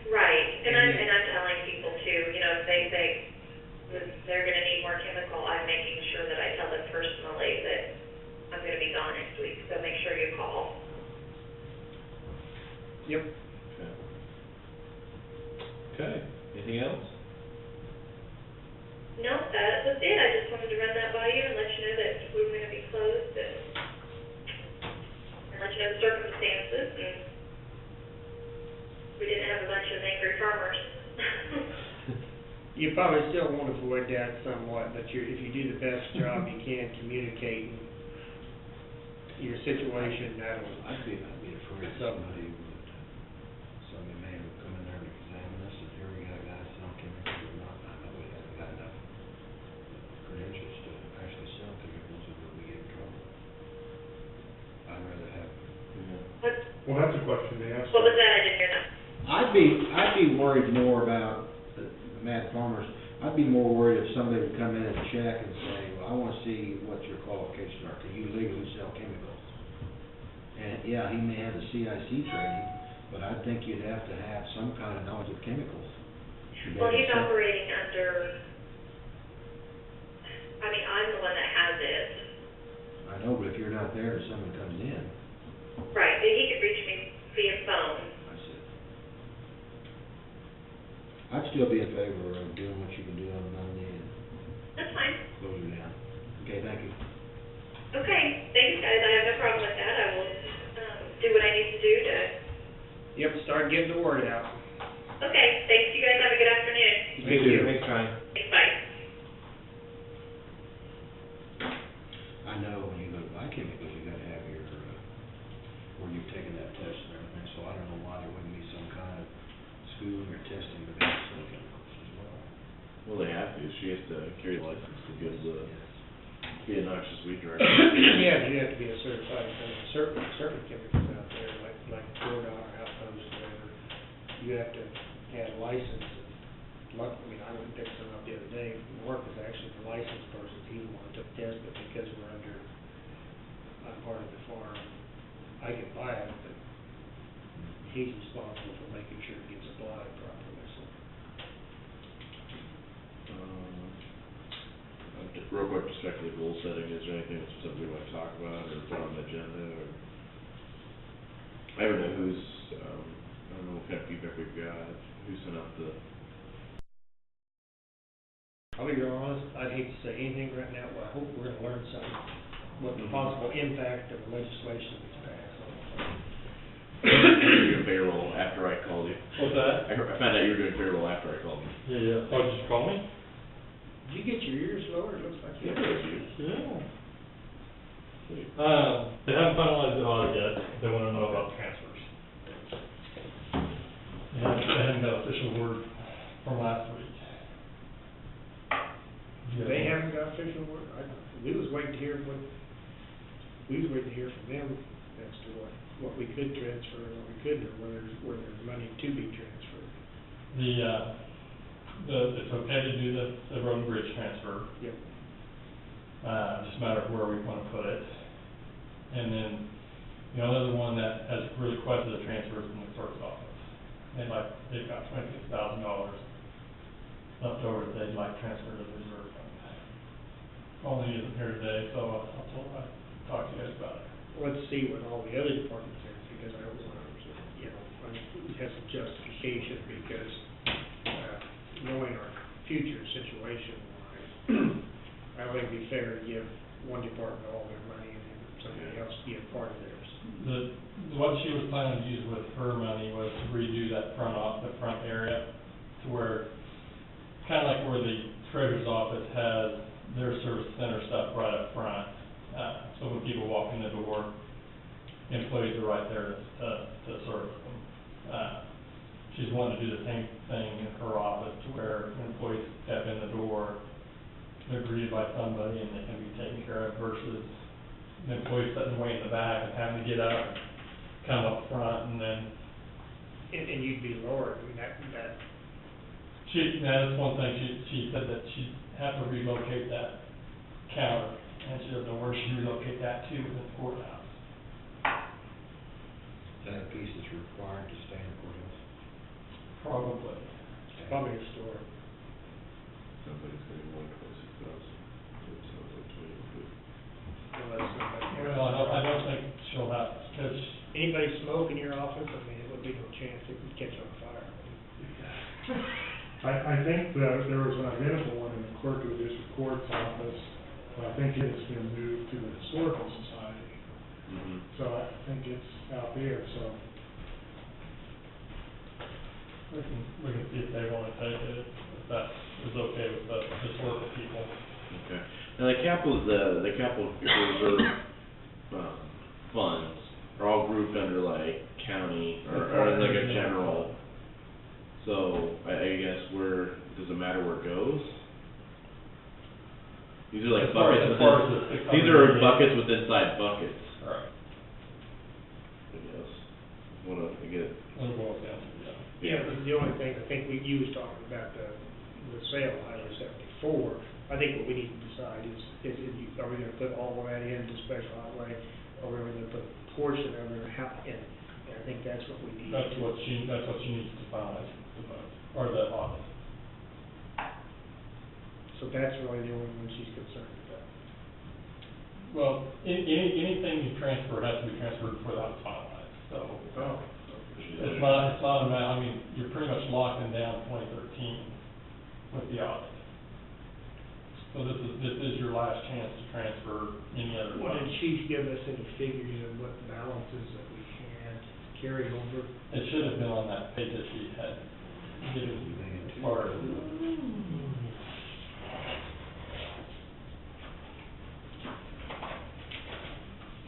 Right, and I'm telling people too, you know, if they say that they're gonna need more chemical, I'm making sure that I tell them personally that I'm gonna be gone next week, so make sure you call. Yep. Okay. Okay, anything else? No, that was it, I just wanted to run that by you and let you know that we were gonna be closed and let you know the circumstances, and we didn't have a bunch of angry farmers. You probably still want to avoid that somewhat, but if you do the best job you can communicating your situation, that'll. I'd be afraid somebody may have come in there and examine us, and here we got guys selling chemicals or not. I know we haven't got enough credentials to actually sell chemicals, and we'll be in trouble. I'd rather have. What, Well, that's a question to ask. what was that? I didn't hear that. I'd be worried more about the mad farmers. I'd be more worried if somebody would come in and check and say, well, I wanna see what your qualifications are. Can you legally sell chemicals? And, yeah, he may have the CIC training, but I think you'd have to have some kind of knowledge of chemicals. to be Well, able to he's sell. operating under, I mean, I'm the one that has it. I know, but if you're not there and someone comes in, Right, and he could reach me via phone. I said, I'd still be in favor of doing what you can do on Monday and That's fine. close it down. Okay, thank you. Okay, thanks guys, I have no problem with that. I will, do what I need to do to, Yep, start getting the word out. okay, thanks, you guys have a good afternoon. Thank you. Thanks, Ryan. Thanks, bye. I know when you go to buy chemicals, you gotta have your, where you've taken that test and everything, so I don't know why there wouldn't be some kind of schooling or testing to be able to sell chemicals as well. Well, they have to, she has to carry the license to be able to be a noxious weed director. Yeah, you have to be a certified, certain chemicals out there, like Fort Otter Outpost, whatever. You have to have license. I mean, I went and picked some up the other day. Mark was actually the licensed person. He the one who took the test, but because I'm part of the farm, I can buy it, but he's responsible for making sure it gets applied properly, so. Just real quick, just back to the goal setting, is there anything specific we want to talk about or put on the agenda, or? I don't know who's, I don't know what kind of feedback we've got, who sent out the. I'll be real honest, I'd hate to say anything right now, but I hope we're gonna learn something, what the possible impact of the legislation that's passed. You were doing payroll after I called you. What's that? I found out you were doing payroll after I called you. Yeah. Oh, did you call me? Did you get your ears lowered? It looks like you Yeah, it was you. Yeah. Sweet. They haven't finalized the audit yet. They wanna know about transfers. They haven't got official word from last week. They haven't got official word. We was waiting to hear from them as to what we could transfer and what we couldn't, or where there's money to be transferred. It's okay to do the road and bridge transfer. Yep. Just a matter of where we wanna put it. And then, the only other one that has really requested a transfer is from the clerk's office. They've got $26,000 left over that they'd like transferred to the reserve fund. Only isn't here today, so I'll talk to you guys about it. Let's see what all the other departments are, because I don't want to, have some justification, because, knowing our future situation, I don't think it'd be fair to give one department all their money and then somebody else give part of theirs. What she was planning to use with her money was to redo that front area to where, kinda like where the treasurer's office has their service center stuff right up front. So when people walk in the door, employees are right there to service them. She's wanting to do the same thing in her office to where when employees step in the door, they're greeted by somebody and they can be taken care of versus the employee sitting way in the back and having to get up and come up front and then. And you'd be lower, I mean, that. That's one thing, she said that she'd have to relocate that counter, and she doesn't know where she relocate that to within the courthouse. Is that a piece that's required to stay in the courthouse? Probably. Probably a store. Somebody's getting 126,000, so it sounds like 20 would. Well, I don't think she'll have, because Anybody smoke in your office? I mean, it would be no chance it would catch on fire. I think that there was an identical one in the clerk of the district court's office, but I think it has been moved to the historical society. Mhm. So I think it's out there, so. we can see if they want to take it, if that is okay with the historical people. Okay. Now, the capital reserve, funds are all grouped under like county or like a general. So I guess does it matter where it goes? These are like As far buckets as the within, these are buckets with inside buckets, Right. I guess. I get it. When it boils down to, Yeah, the only thing, I think you was talking about the sale of Highway 74. I think what we need to decide is are we gonna put all of that into special highway, or are we gonna put a portion of it, and I think that's what we need. That's what she needs to finalize, or the audit. So that's really the only one she's concerned about. Well, anything you transfer has to be transferred before that's finalized, so. Oh. It's not a matter, I mean, you're pretty much locking down 2013 with the audit. So this is your last chance to transfer any other Well, did funds. she give us any figures of what balances that we had carried over? It should have been on that page that she had given as far as.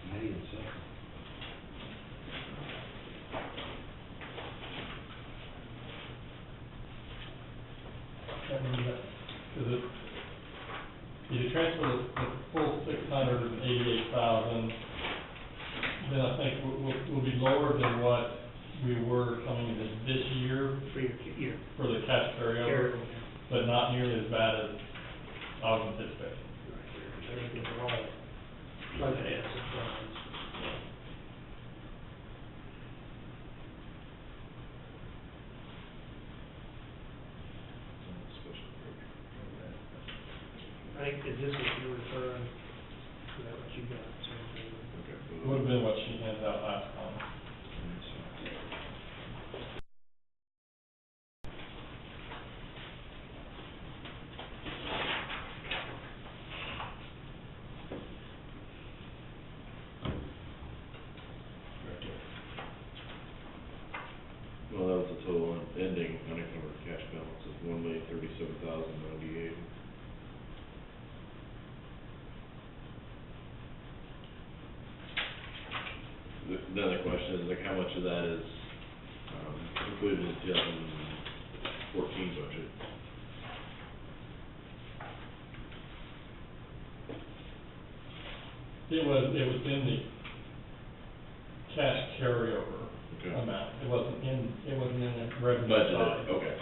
Million something. Because if you transfer the full 688,000, then I think we'll be lower than what we were coming into this year For your for the cash carryover, but not nearly as bad as I was anticipating. Everything's all pleasant and surprise. I think, is this what you're referring, is that what you got? It would have been what she handed out last time. Well, that was the total ending unencumbered cash balance of $1,037,098. Another question is like how much of that is included in the 2014 budget? It was in the cash carryover Okay. amount. It wasn't in the revenue Budgeted, side. okay.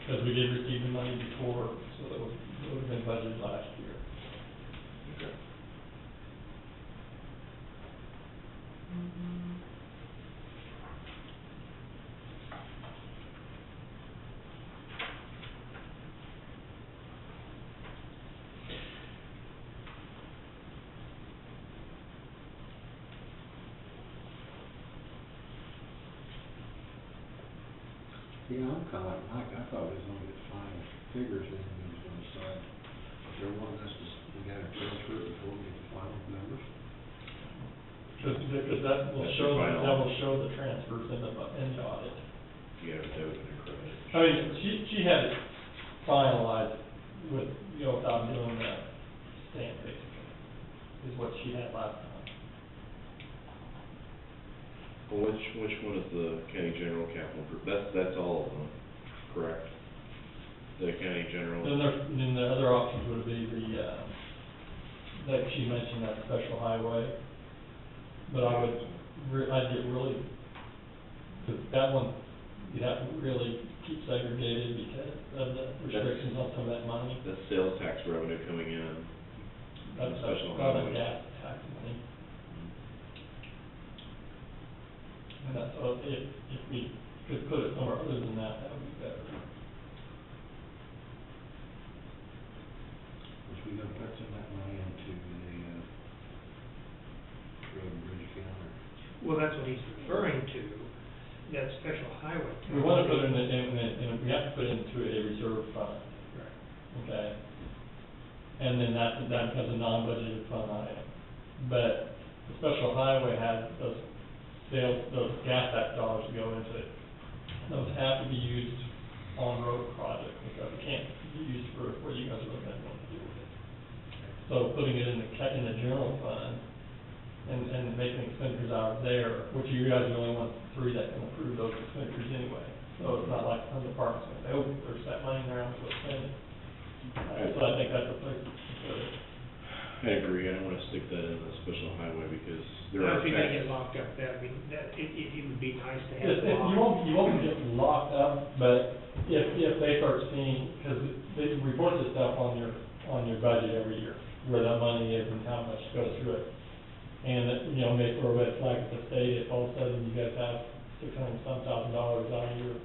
Because we did receive the money before, so it would have been budgeted last year. Okay. Yeah, I'm kinda like Mike, I thought we was gonna get final figures and we was gonna decide. If they're wanting us to, we gotta transfer it before we get the final numbers. Because that will That's show, your final. that will show the transfers in the audit. You have a debit and a credit. I mean, she had it finalized with, without doing the stamp, basically, is what she had last time. Well, which one is the county general capital group? That's all of them, correct? The county general. Then the other options would be like she mentioned, that special highway. But I'd get really, because that one, you'd have to really keep segregated because of the restrictions on some of that money. That's sales tax revenue coming in. That's Special got a highway. gas tax money. And that's, if we could put it somewhere other than that, that would be better. Was we gonna put some of that money into the, road and bridge account, or? Well, that's what he's referring to, that special highway. tax. We wanna put it we have to put it into a reserve fund, Right. okay? And then that becomes a non-budgeted fund item. But the special highway has those gas tax dollars that go into it. Those have to be used on road projects, because it can't be used for what you guys are looking at what to do with it. So putting it in the general fund and making expenditures out of there, which you guys are the only ones, three that can approve those expenditures anyway. So it's not like some department's gonna say, oh, there's that money there, I'm gonna spend it. So I think that's a place to put it. I agree, I don't wanna stick that in the special highway because there Now, are if you're gonna tax. get locked up, that, I mean, that, it would be nice to have. You won't get locked up, but if they start seeing, because they report this stuff on your budget every year, where that money is and how much goes through it. And, you know, may throw a red flag at the state if all of a sudden you guys have $600-some thousand out of your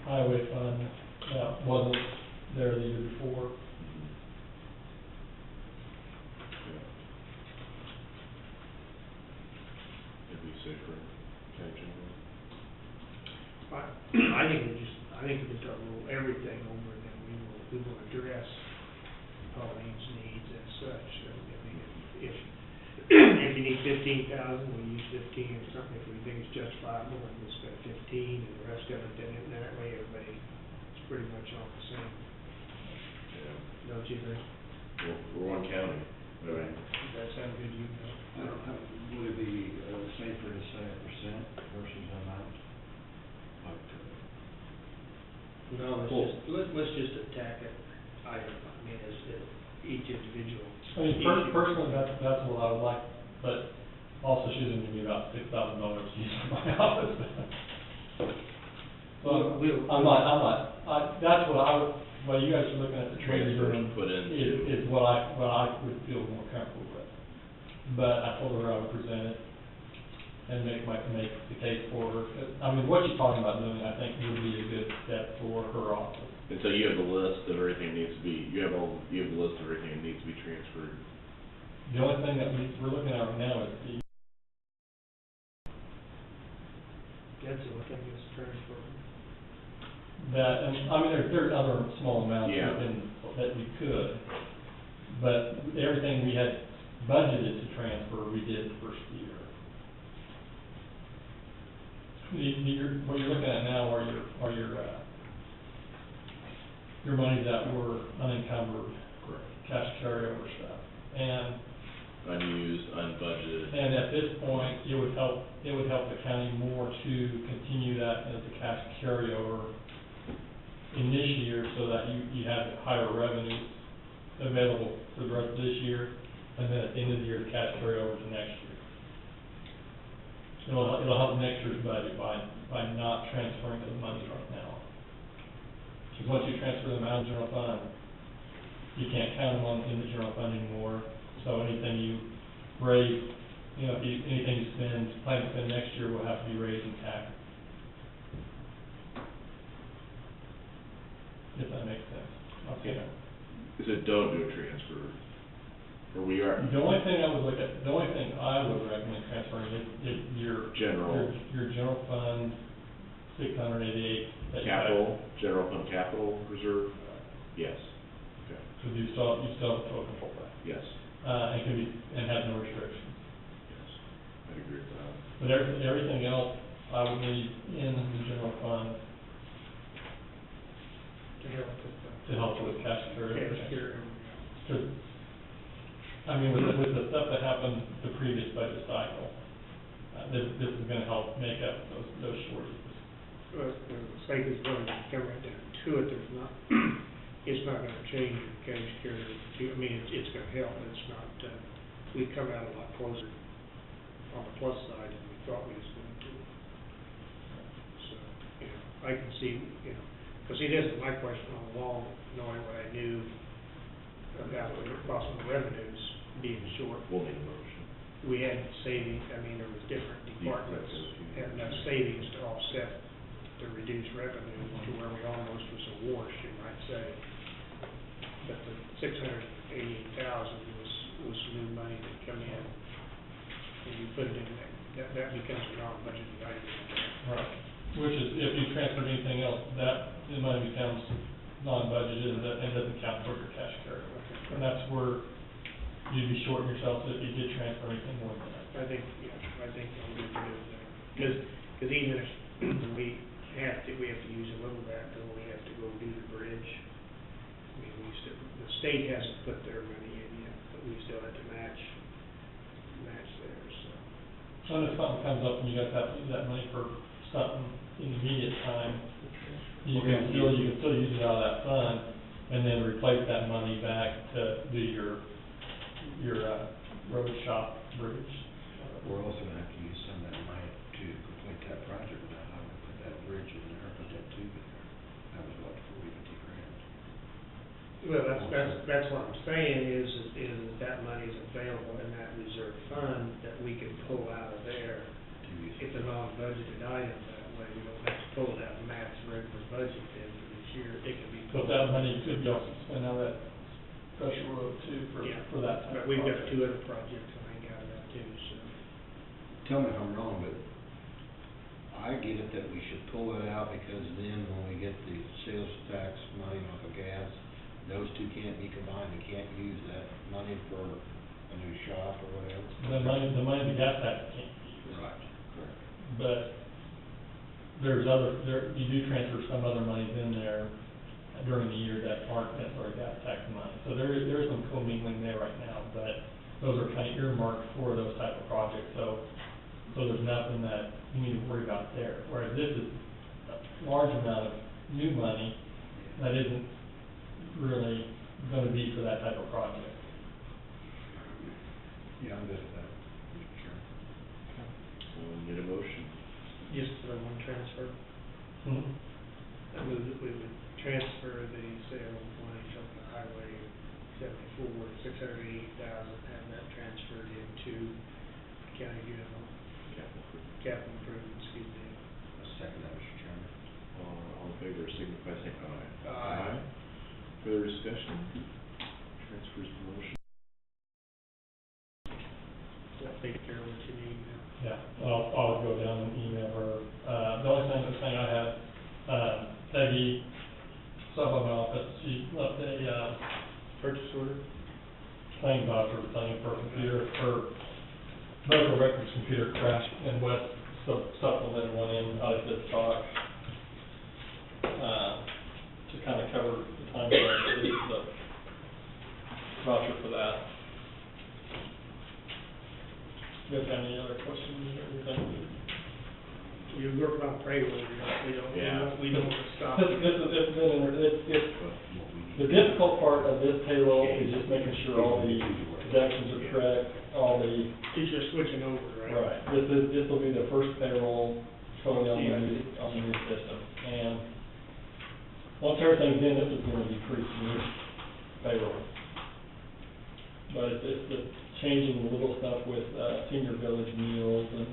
highway fund that wasn't there the year before. It'd be safer, county general. I think we can roll everything over, and then we will address Pauline's needs as such. So, I mean, if you need 15,000, we'll use 15 or something. If we think it's justifiable, then we'll spend 15, and the rest of it, then that way everybody is pretty much on the same, Yeah, don't you think? we're one county, right? Does that sound good to you, Bill? I don't know, would it be safer to say a percent versus amount? Like, No, let's just attack it item, I mean, as each individual. I mean, personally, that's what I would like, but also she's gonna give me about $6,000 to use for my office. So, that's what you guys are looking at, the Transfer treasurer to put into. is what I would feel more comfortable with. But I told her I would present it and make the case for her. I mean, what she's talking about doing, I think would be a good step for her office. And so you have the list of everything that needs to be, you have the list of everything that needs to be transferred. The only thing that we're looking at right now is the That's the only thing that's transferred. that, and, I mean, there's other small amounts Yeah. that we could, but everything we had budgeted to transfer, we did the first year. What you're looking at now are your monies that were unencumbered, cash carryover stuff. And Unused, unbudgeted. And at this point, it would help the county more to continue that as a cash carryover in this year, so that you have higher revenues available for the rest of this year, and then at the end of the year, the cash carryover to next year. It'll help next year's budget by not transferring those monies right now. Because once you transfer them out of the general fund, you can't count them in the general fund anymore. So anything you raise, anything you plan to spend next year will have to be raised in tax. If that makes sense. Okay. So don't do a transfer, or we are. The only thing I would recommend transferring is your General. Your general fund, 688. Capital, general fund capital reserve, yes, okay, Because you still have total control back. yes, And have no restrictions. yes, I'd agree with that. But everything else, I would leave in the general fund to help with cash carryover. Because, I mean, with the stuff that happened the previous budget cycle, this is gonna help make up those shortages. Sake is going to come right down to it, there's not, it's not gonna change your cash carry. I mean, it's gonna help, but it's not, we've come out a lot closer on the plus side than we thought we was going to. So, I can see, because see, this is my question all along, knowing what I knew about the possible revenues being short. We'll need a motion. We had savings, I mean, there was different departments had enough savings to offset the reduced revenue to where we almost was a wash, you might say. But the $688,000 was new money that come in, and you put it in there, that becomes a non-budgeted item. Right, which is, if you transfer anything else, that money becomes non-budgeted and doesn't count toward your cash carryover. And that's where you'd be shorting yourself if you did transfer anything more than that. I think I'm good to do it there. Because even if we have to use a little of that, then we have to go do the bridge. I mean, the state hasn't put their money in yet, but we still have to match theirs, so. So if something comes up and you guys have to use that money for something in the immediate time, you can still use it out of that fund and then replace that money back to do your road shop bridge. We're also gonna have to use some of that money to complete that project, now, I'm gonna put that bridge in there, put that tube in there. That was what, 40-50 grand? Well, that's what I'm saying is that money's available in that reserve fund that we can pull out of there. To use. It's a non-budgeted item that way, we don't have to pull it out of Matt's regular budget then for this year, it can be. But that money could be also spent out of that special road too Yeah. for that type of But we've got project. 2 other projects coming out of that too, so. Tell me if I'm wrong, but I get it that we should pull it out because then when we get the sales tax money off of gas, those two can't be combined, we can't use that money for a new shop or whatever. The money, the gas tax can't be used. Right, correct. But you do transfer some other monies in there during the year that aren't necessarily gas tax money. So there is some commingling there right now, but those are kind of earmarked for those type of projects. So there's nothing that you need to worry about there. Whereas this is a large amount of new money that isn't really gonna be for that type of project. Yeah, I'm good with that, Mr. Chairman. So we need a motion. Just for the one transfer, Mm-hmm. I move that we would transfer the sale of money from the highway 74, $680,000, have that transferred into county general capital improvement, excuse me. A second, that, Mr. Chairman. All in favor, signify by saying aye. Aye. Further discussion? Transfers to motion. I'll take care of what you need now. Yeah, I'll go down and email her. The only thing I have, Peggy, sub of my office, she left a, Purchase order? claim voucher thing for a computer, her medical records computer crashed, and Wes supplemented one in out of this talk, to kind of cover the time frame, the voucher for that. Do you guys have any other questions or anything? You're working on payroll, we don't stop. The difficult part of this payroll is just making sure all the deductions are correct, all the. You're just switching over, right? Right, this will be the first payroll totally on the new system, and once everything's in, this is gonna be pretty smooth payroll. But it's the changing the little stuff with, senior village meals and,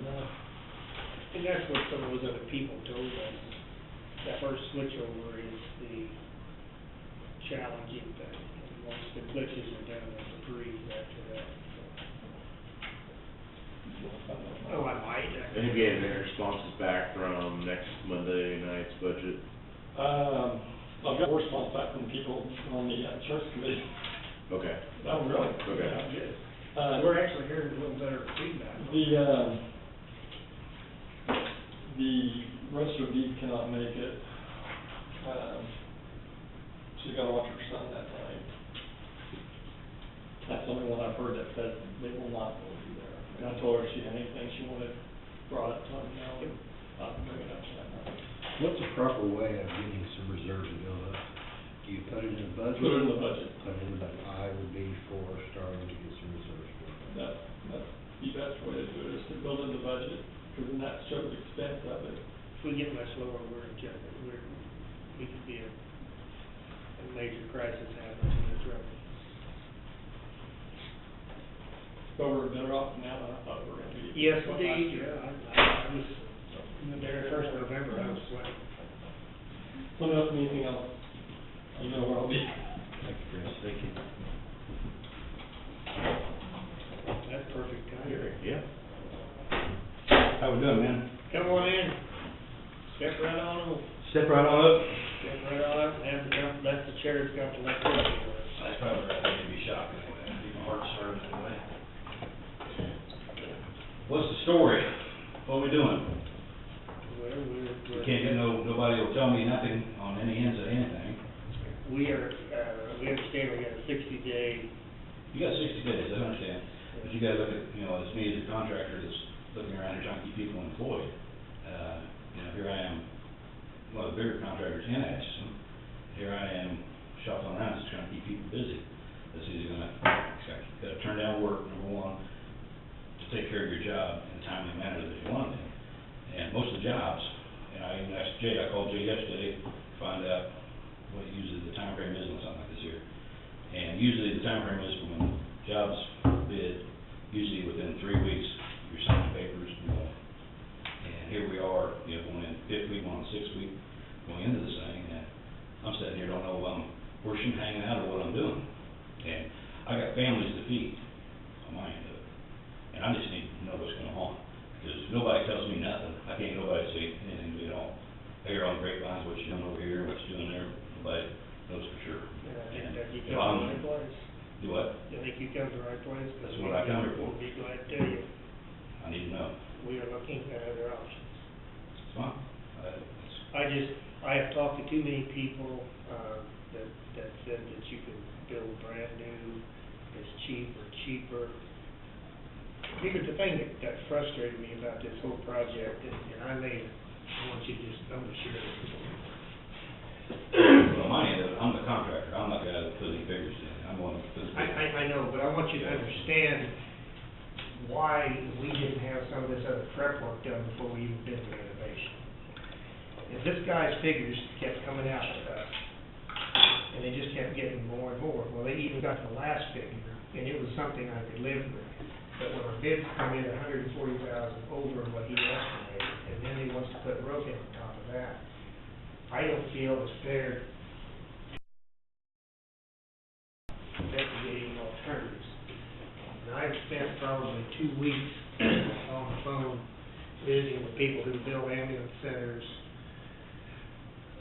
And that's what some of those other people told us, that first switchover is the challenging thing. And once the glitches are done, it's a breeze after that, so. Oh, I might. And have you had any responses back from next Monday night's budget? I've got a response back from people on the insurance committee. Okay. Oh, really? Okay. Yeah, good. We're actually hearing a little better feedback. The register of deeds cannot make it. She's gonna watch her son that night. That's the only one I've heard that said they will not be there. And I told her if she had anything she wanted brought up to me now, and I'll bring it up to that night. What's the proper way of getting some reserves to build up? Do you put it in the budget? Put it in the budget. Put it in the budget. I would be for starting to get some reserves built up. That's the best way to do it, is to build in the budget, because then that shows the expense of it. If we get much lower, we could be a major crisis happens in the trouble. So we're better off now than I thought we were gonna be. Yes, Last indeed, year. I was, there first of November, I was sweating. Let me know if anything else, you know where I'll be. Thank you, Chris, thank you. That's perfect timing. Yeah. How we doing, man? Come on in, step right on over, Step right on up. step right on up, and have the, let the chair's got the electricity. That's probably right, I need to be shocked anyway, I need my heart started anyway. What's the story? What are we doing? Well, You can't get nobody will tell me nothing on any ends of anything. we are, we understand we got a 60-day, You got 60 days, I understand, but you gotta look at, you know, it's me as a contractor that's looking around here trying to keep people employed. You know, here I am, one of the bigger contractors in Atchison, here I am shuffling around just trying to keep people busy. This is gotta turn down work, number one, to take care of your job in a timely manner that you want to. And most of the jobs, and I even asked Jay, I called Jay yesterday to find out what usually the time frame is on something like this here. And usually the time frame is from when jobs bid, usually within 3 weeks, you're signing papers, you know. And here we are, you know, going in 5th week, going on 6th week, going into this thing, and I'm sitting here, don't know if I'm pushing, hanging out, or what I'm doing. And I got families to feed on my end of it. And I just need to know what's going on, because nobody tells me nothing. I can't get nobody to say anything to me at all. I hear on the grapevines what you're doing over here, what you're doing there, nobody knows for sure. I think that you if come to the right place. Do what? I think you come to the right place. That's what I come here for. We'll be glad to tell you, I need to know. we are looking at other options. It's fine. I have talked to too many people, that said that you can build brand new, it's cheaper. Here's the thing that frustrated me about this whole project, and I want you to just, I'm gonna share this. Well, on my end of it, I'm the contractor. I'm not the guy that puts any figures in. I'm one that puts. I know, but I want you to understand why we didn't have some of this other prep work done before we even did the renovation. If this guy's figures kept coming out to us, and they just kept getting more and more, well, they even got the last figure, and it was something I could live with. But when our bids come in $140,000 over what he estimated, and then he wants to put roof in on top of that, I don't feel it's fair investigating alternatives. And I've spent probably 2 weeks on the phone visiting with people who build ambulance centers,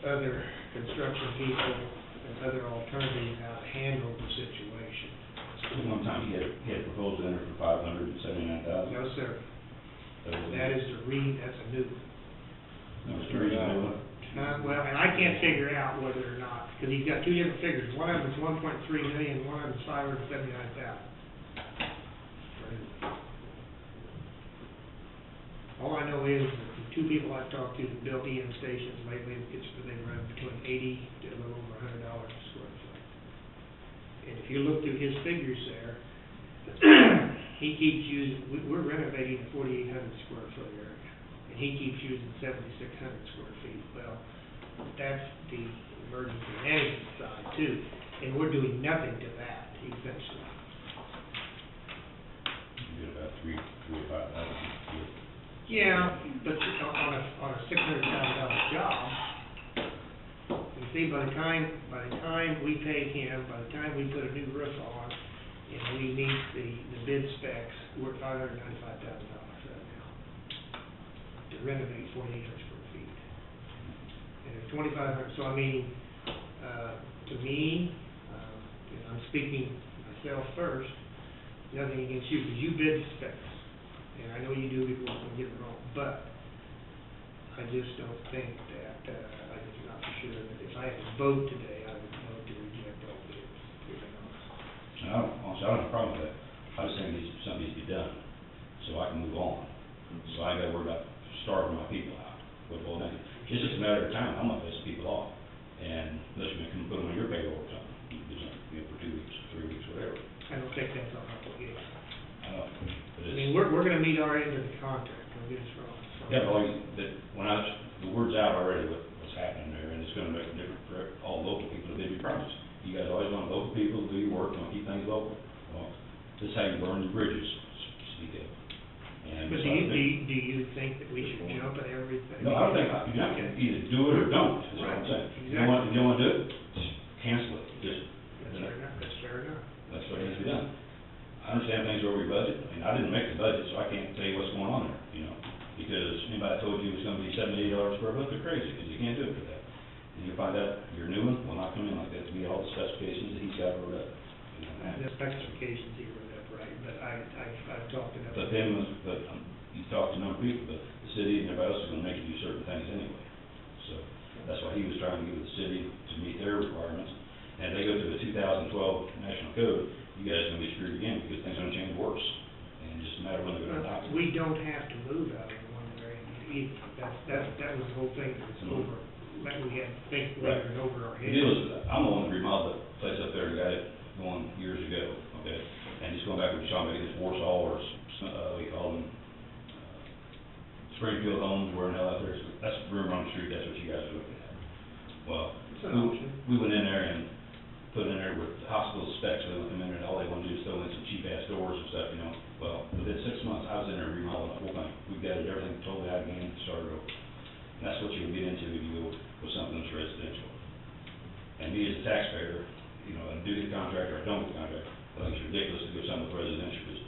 other construction people, and other alternatives how to handle the situation. One time he had proposed in there for $579,000. No, sir. That is that's a new one. That was pretty good. Well, and I can't figure out whether or not, because he's got two different figures. One of them is 1.3 million, one of them is 579,000. All I know is that the two people I've talked to that built EM stations lately, they run between $80 to a little over $100 a square foot. And if you look through his figures there, he keeps using, we're renovating a 4,800 square foot area, and he keeps using 7,600 square feet. Well, that's the emergency management side too, and we're doing nothing to that essentially. You get about $3,000 to $5,000. Yeah, but on a $600,000 job, you see, by the time we pay him, by the time we put a new roof on, and we meet the bid specs, we're at $595,000 right now to renovate 4,800 square feet. And if 2,500, so I mean, to me, and I'm speaking myself first, nothing against you, because you bid specs. And I know you do people don't get it wrong, but I just don't think that, I'm not for sure that if I had to vote today, I would vote to reject all bids, to be honest. Honestly, I don't have a problem with that. I just think something needs to be done, so I can move on. So I ain't gotta worry about starving my people out. Well, then, it's just a matter of time, I'm not pissing people off. And unless you can put them on your payroll or something, you know, for 2 weeks, 3 weeks, whatever. I don't think that's our obligation. I don't know. I mean, we're gonna meet our end of the contract, don't get us wrong. So- Yeah, but the word's out already what's happening there, and it's gonna make a difference for all local people that did your projects. You guys always want local people to do your work, want to keep things local. Well, this is how you burn your bridges, speak of. And But so I think- do you think that we should jump at everything? No, I don't think, you have to either do it or don't, is what I'm saying. If you don't want to do it, just cancel it, just, That's fair enough, that's fair enough. that's what needs to be done. I understand things are over your budget, I mean, I didn't make the budget, so I can't tell you what's going on there, you know? Because anybody told you it's gonna be $70 per foot, they're crazy, because you can't do it for that. And you'll find out your new one will not come in like that to meet all the specifications that he's got wrote up. You know, and The specifications he wrote up, right, but I've talked enough. But then, you talk to a number of people, but the city and everybody else is gonna make you do certain things anyway. So, that's why he was trying to get with the city to meet their requirements. And if they go to the 2012 National Code, you guys are gonna be screwed again, because things are gonna change worse. And just a matter of when they're gonna adopt it. We don't have to move out of the one area either. That was the whole thing that was over, that we had to think later and over our The heads. deal is, I'm the one that remodeled the place up there, the guy that going years ago, okay? And he's going back to Sean, this Warsaw, or, we call them, Springfield Homes, where in hell out there, so that's the rumor on the street, that's what you guys are looking at. Well, It's an option. we went in there and put in there with hospital specs, so they would come in there, and all they want to do is throw in some cheap ass doors and stuff, you know? Well, within 6 months, I was in there remodeling the whole thing, we gathered everything totally out again, started over. And that's what you'll get into if you go with something that's residential. And me as a taxpayer, you know, and do the contract or don't do the contract, I think it's ridiculous to go something with residential, because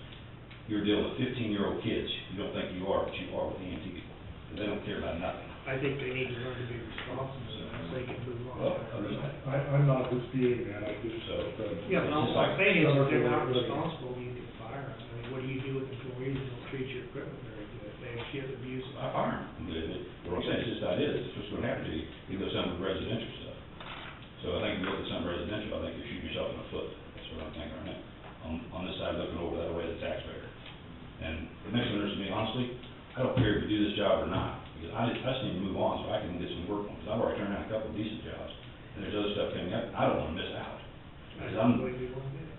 you're dealing with 15-year-old kids. You don't think you are, but you are with AMT people. And they don't care about nothing. I think they need to learn to be responsible, so they can move Well, on. I'm not disputing that, I just, Yeah, but It's all just I'm like- saying is, if they're not responsible, you can fire them. I mean, what do you do with employees who don't treat your equipment very good? They have shit abuse. I fire them. But what I'm saying is just how it is. It's what's gonna happen to you. You go some of the residential stuff. So I think if you look at some residential, I think you're shooting yourself in the foot. That's what I'm thinking right now. On this side, looking over that way as a taxpayer. And the next one is, to me, honestly, I don't care if you do this job or not, because I just need to move on so I can get some work on, because I've already turned down a couple of decent jobs, and there's other stuff coming up, I don't wanna miss out. I Because don't believe you won't get it.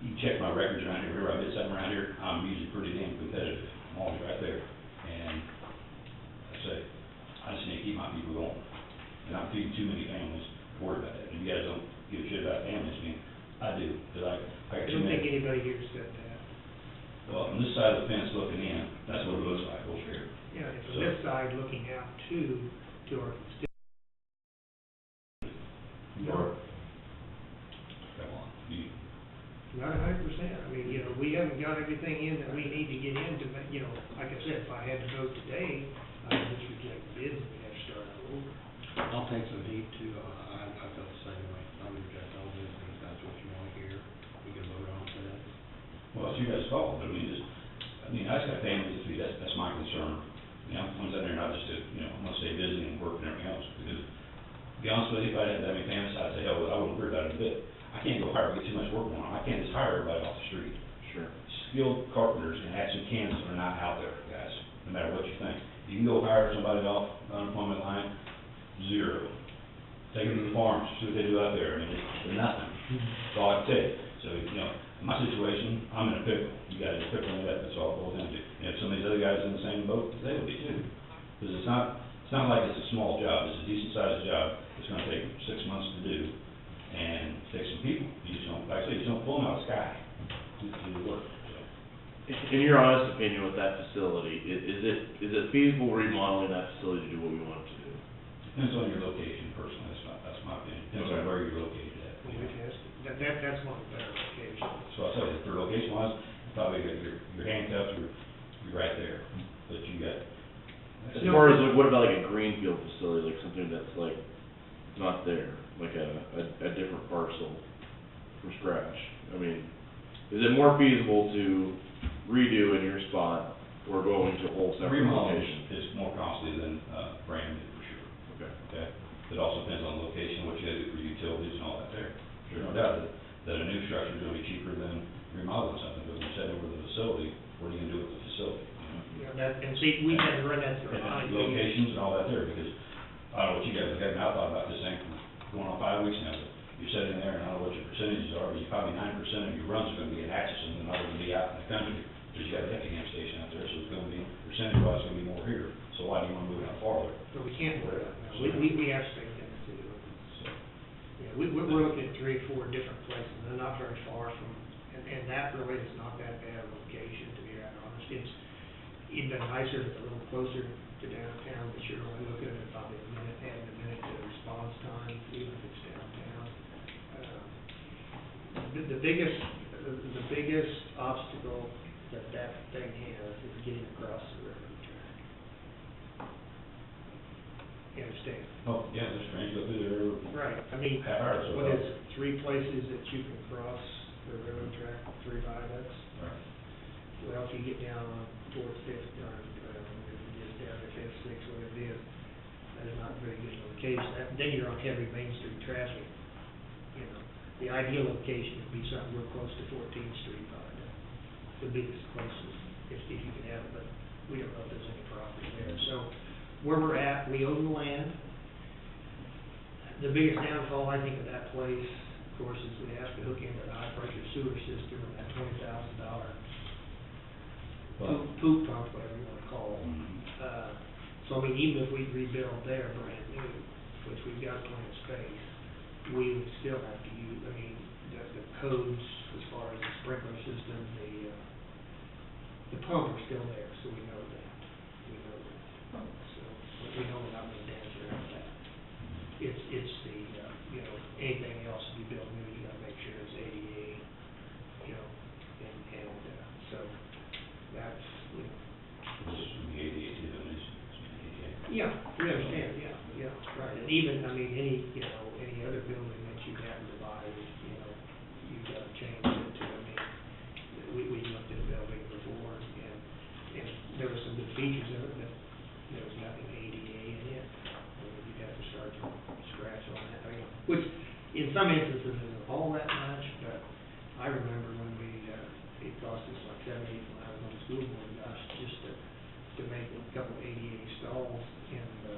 you check my records around here, whenever I did something around here, I'm usually pretty damn competitive, I'm always right there. And I say, I just need to keep my people going, and I'm feeding too many families, worried about that, and you guys don't give a shit about families, I mean, I do, because I got I too don't think many. anybody here said that. Well, on this side of the fence looking in, that's what it looks like over here. Yeah, it's So- on this side looking out to our constituents. Or, come on, you, Not 100%. I mean, you know, we haven't got everything in that we need to get in to, you know, like I said, if I had to vote today, I would just reject the bids and we'd have to start all over. I'll take some heat too, I felt the same way, I would reject all this, and if that's what you want to hear, we can vote on that. well, it's you guys' fault, but I mean, I just got families to feed, that's my concern. You know, I'm sitting there not just to, you know, I'm gonna stay busy and work and everything else, because, to be honest with you, if I didn't have that many families, I'd say, hell, I wouldn't worry about it a bit. I can't go hire, get too much work going on, I can't just hire everybody off the street. Sure. Skilled carpenters and hatching cans are not out there, guys, no matter what you think. You can go hire somebody off the unemployment line, zero. Take them to the farms, see what they do out there, I mean, it's nothing, that's all I can tell you. So, you know, in my situation, I'm in a pickle, you guys are pickling me up, that's all it boils down to. And if some of these other guys in the same boat, they would be too. Because it's not like it's a small job, it's a decent sized job, it's gonna take 6 months to do, and take some people. You just don't, like I say, you just don't pull them out of the sky to do the work, so. In your honest opinion with that facility, is it feasible remodeling that facility to do what we want it to do? Depends on your location personally, that's my opinion, depends on Okay. where you're located at. When we test it. That's one of the better locations. So I tell you, for location wise, probably your handcuffs, you're right there, but you got. As far as, like, what about like a greenfield facility, like something that's like not there, like a different parcel from scratch? I mean, is it more feasible to redo in your spot or go into a whole separate Remodeling location? is more costly than, brand new for sure, Okay. okay? It also depends on location, what you gotta do for utilities and all that there. There's no doubt that a new structure is gonna be cheaper than remodeling something, but when you set over the facility, what are you gonna do with the facility? You know? And see, we had to run that through. And locations and all that there, because I don't know what you guys have got, I thought about this thing for going on 5 weeks now, but you're sitting there, and I don't know what your percentages are, but you probably 9% of your runs are gonna be in Atchison, and others gonna be out in the country, because you got a Effingham station out there, so it's gonna be, percentage-wise, it's gonna be more here, so why do you wanna move out farther? But we can't do that now. We have space in the city. So, Yeah, we're looking at 3 or 4 different places, they're not very far from, and that really is not that bad a location, to be honest it's even nicer if it's a little closer to downtown, but you're only looking at probably adding a minute to response time, even if it's downtown. The biggest obstacle that thing has is getting across the railroad track. You understand? Oh, yeah, this train go through there Right, I mean, half hour, so. what is it, 3 places that you can cross the railroad track, 3 viaducts? Right. Well, if you get down on towards Fifth, or if you get down to Fifth, Sixth, whatever it is, that is not a very good location. Then you're on heavy Main Street traffic, you know. The ideal location would be something real close to 14th Street Viaduct, would be the closest, if you can have it, but we don't know if there's any property there. So, where we're at, we own the land. The biggest downfall, I think, of that place, of course, is we have to hook into the high-pressure sewer system and that $20,000 poop pump, whatever you wanna call it. Mhm. So, I mean, even if we rebuild there brand new, which we've got plenty of space, we would still have to use, I mean, the codes as far as the sprinkler system, the pump are still there, so we know that. We know that. So, but we know we're not gonna dance around that. It's the, you know, anything else you build new, you gotta make sure it's ADA, you know, and so that's, you know. This is from the 88 to the news. Yeah, we understand, yeah, right. And even, I mean, any other building that you happen to buy, you know, you've got to change it to, I mean, we looked at a building before, and there were some good features of it, but there was nothing ADA in it. I mean, you'd have to start from scratch on that, I mean, which in some instances isn't all that much, but I remember when it cost us like $70 when I was on the school board, gosh, just to make a couple ADA stalls in the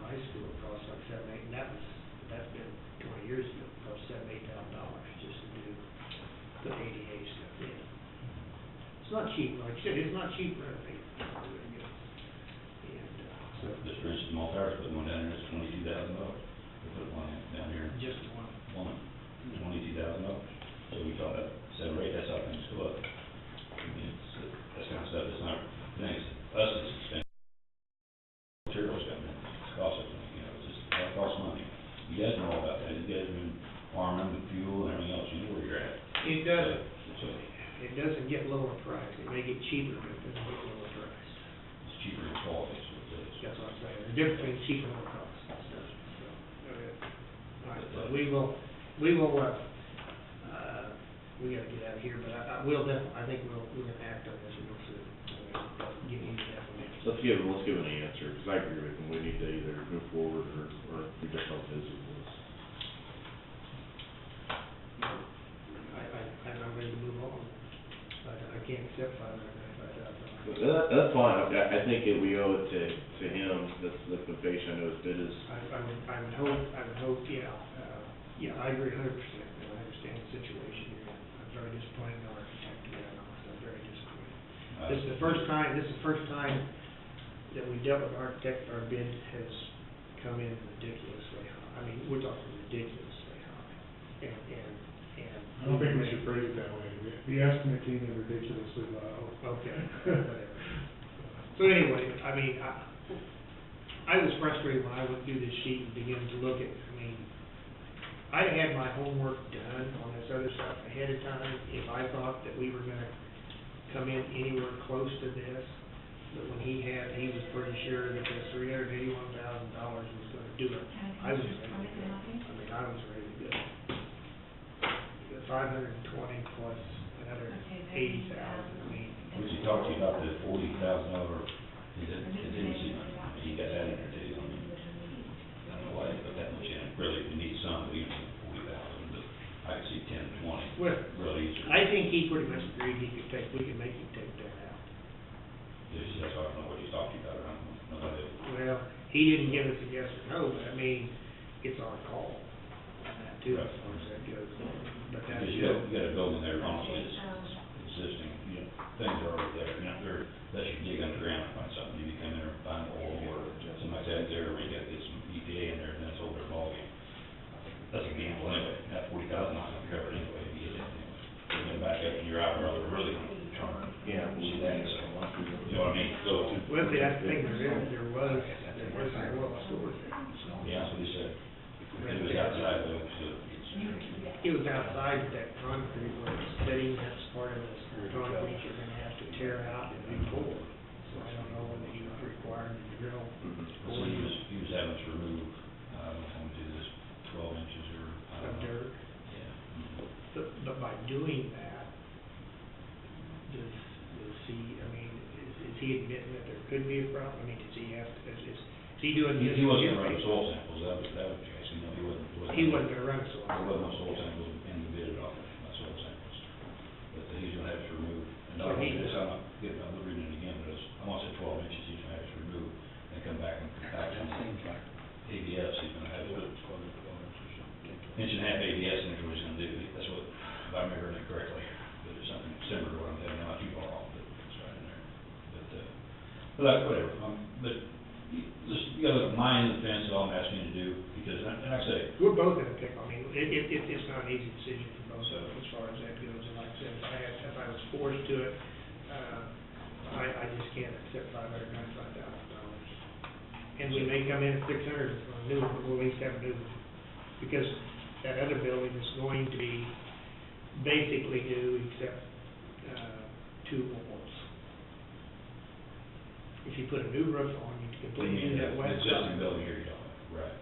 high school, it cost like $7, $8, and that's been 20 years ago, it cost $7,000, $8,000 just to put ADA stuff in. It's not cheap, like I said, it's not cheap renovating, it's not really good. And, so. This, for instance, Mall Towers put one down there, it's $22,000. They put one down here. Just one. $22,000. So we thought that 7 or 8, that's how things go up. I mean, that's kind of stuff, it's not, things, us, it's expensive. Materials coming in, it's cost us, you know, it's just, that costs money. You guys know all about that, you guys have been farming with fuel and everything else, you know where you're at. It doesn't, So, it doesn't get lower price, it may get cheaper, but it doesn't get lower price. it's cheaper in quality, so it is. That's what I'm saying, the difference between cheap and low cost and stuff, so, okay. All right, so we will, we gotta get out of here, but I think we're gonna act on this real soon. Give you definitely. Let's give an answer, because I agree with him, we need to either move forward or we just don't visit this. I'm ready to move on. I can't accept $595,000. That's fine, I think we owe it to him, that's the patient, I know his bid is. I would hope, yeah, I agree 100%, and I understand the situation you're in. I'm very disappointed in the architect, to be honest, I'm very disappointed. This is the first time that we dealt with an architect, our bid has come in ridiculously high. I mean, we're talking ridiculously high, and. I don't think we should phrase it that way. The estimate came in ridiculously low. Okay, whatever. So anyway, I mean, I was frustrated when I went through this sheet and began to look at, I mean, I had my homework done on this other stuff ahead of time, if I thought that we were gonna come in anywhere close to this. But when he was pretty sure that this $381,000 was gonna do it. I was ready to go. I mean, I was ready to go. The 520 plus another 80,000, I mean. We should talk to you about the $40,000 contingency money. You got that in there too, I mean, I don't know why you put that much in. Really, you need some, but you don't need 40,000, but I could see 10, 20, Well, really easy. I think he pretty much agreed we could make him take that out. That's why I don't know what he's talking about, I don't know about it. Well, he didn't give us a yes or no, but I mean, it's our call on that too, as far as that goes. But that's. Because you got a building there, honestly, it's existing, you know, things are already there, you know, unless you dig underground and find something, you come in there and find oil or something like that there, or you gotta get some EPA in there, and that's over the ballgame. That's a gamble anyway, that 40,000 not gonna cover it anyway, if you get it anyway. You're gonna back up and you're out, or really trying to Yeah, see that, so. go to. Well, see, that's the thing, there was an oil storage there. Yeah, that's what he said. It was outside though, so. It was outside that concrete where it's sitting, that's part of the concrete you're gonna have to tear out and re-pour. So I don't know whether he was required to drill. So he was having to remove, I don't know if I'm gonna do this 12 inches or, I Of don't know. dirt. Yeah. But by doing that, does he, I mean, is he admitting that there could be a problem? I mean, does he have, is he doing this? He wasn't running soil samples, that was the case, you know, he wasn't. He wasn't gonna run a soil. There wasn't no soil samples in the bid at all, not soil samples. But he's gonna have to remove, and So not only he- this, I'm reading it again, but it's, I want to say 12 inches, he's gonna have to remove and come back and compact That some seems like ABS, he's gonna have to. what it's called, 12 inches or something. Inch and a half ABS, and that's what he's gonna do, that's what, if I remember it correctly, but it's something similar to what I'm telling you, not too far off, but it's right in there. But like, whatever, but you gotta look at mine in the fence, all I'm asking you to do, because, and like I say, We're both in a pickle. I mean, it's not an easy decision for both of us as far as that goes. And like I said, if I was forced to it, I just can't accept $595,000. And we may come in at 600 for a new one, but we'll at least have a new one. Because that other building is going to be basically new except, 2 walls. If you put a new roof on, you completely do that west existing side. building here, you don't, right,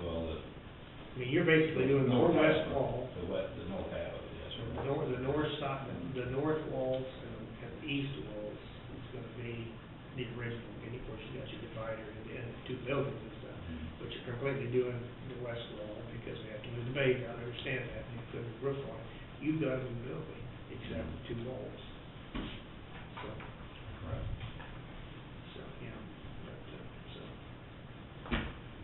well, I mean, you're basically doing the northwest wall. the north half of it, yes, sir. The north side, the north walls and the east walls is gonna be the original, and of course you got your divider and the 2 buildings and stuff. But you're completely doing the west wall because we have to move the base, I understand that, and you put a roof on it. You've got a new building, except the 2 walls. So, Right. yeah, but, so.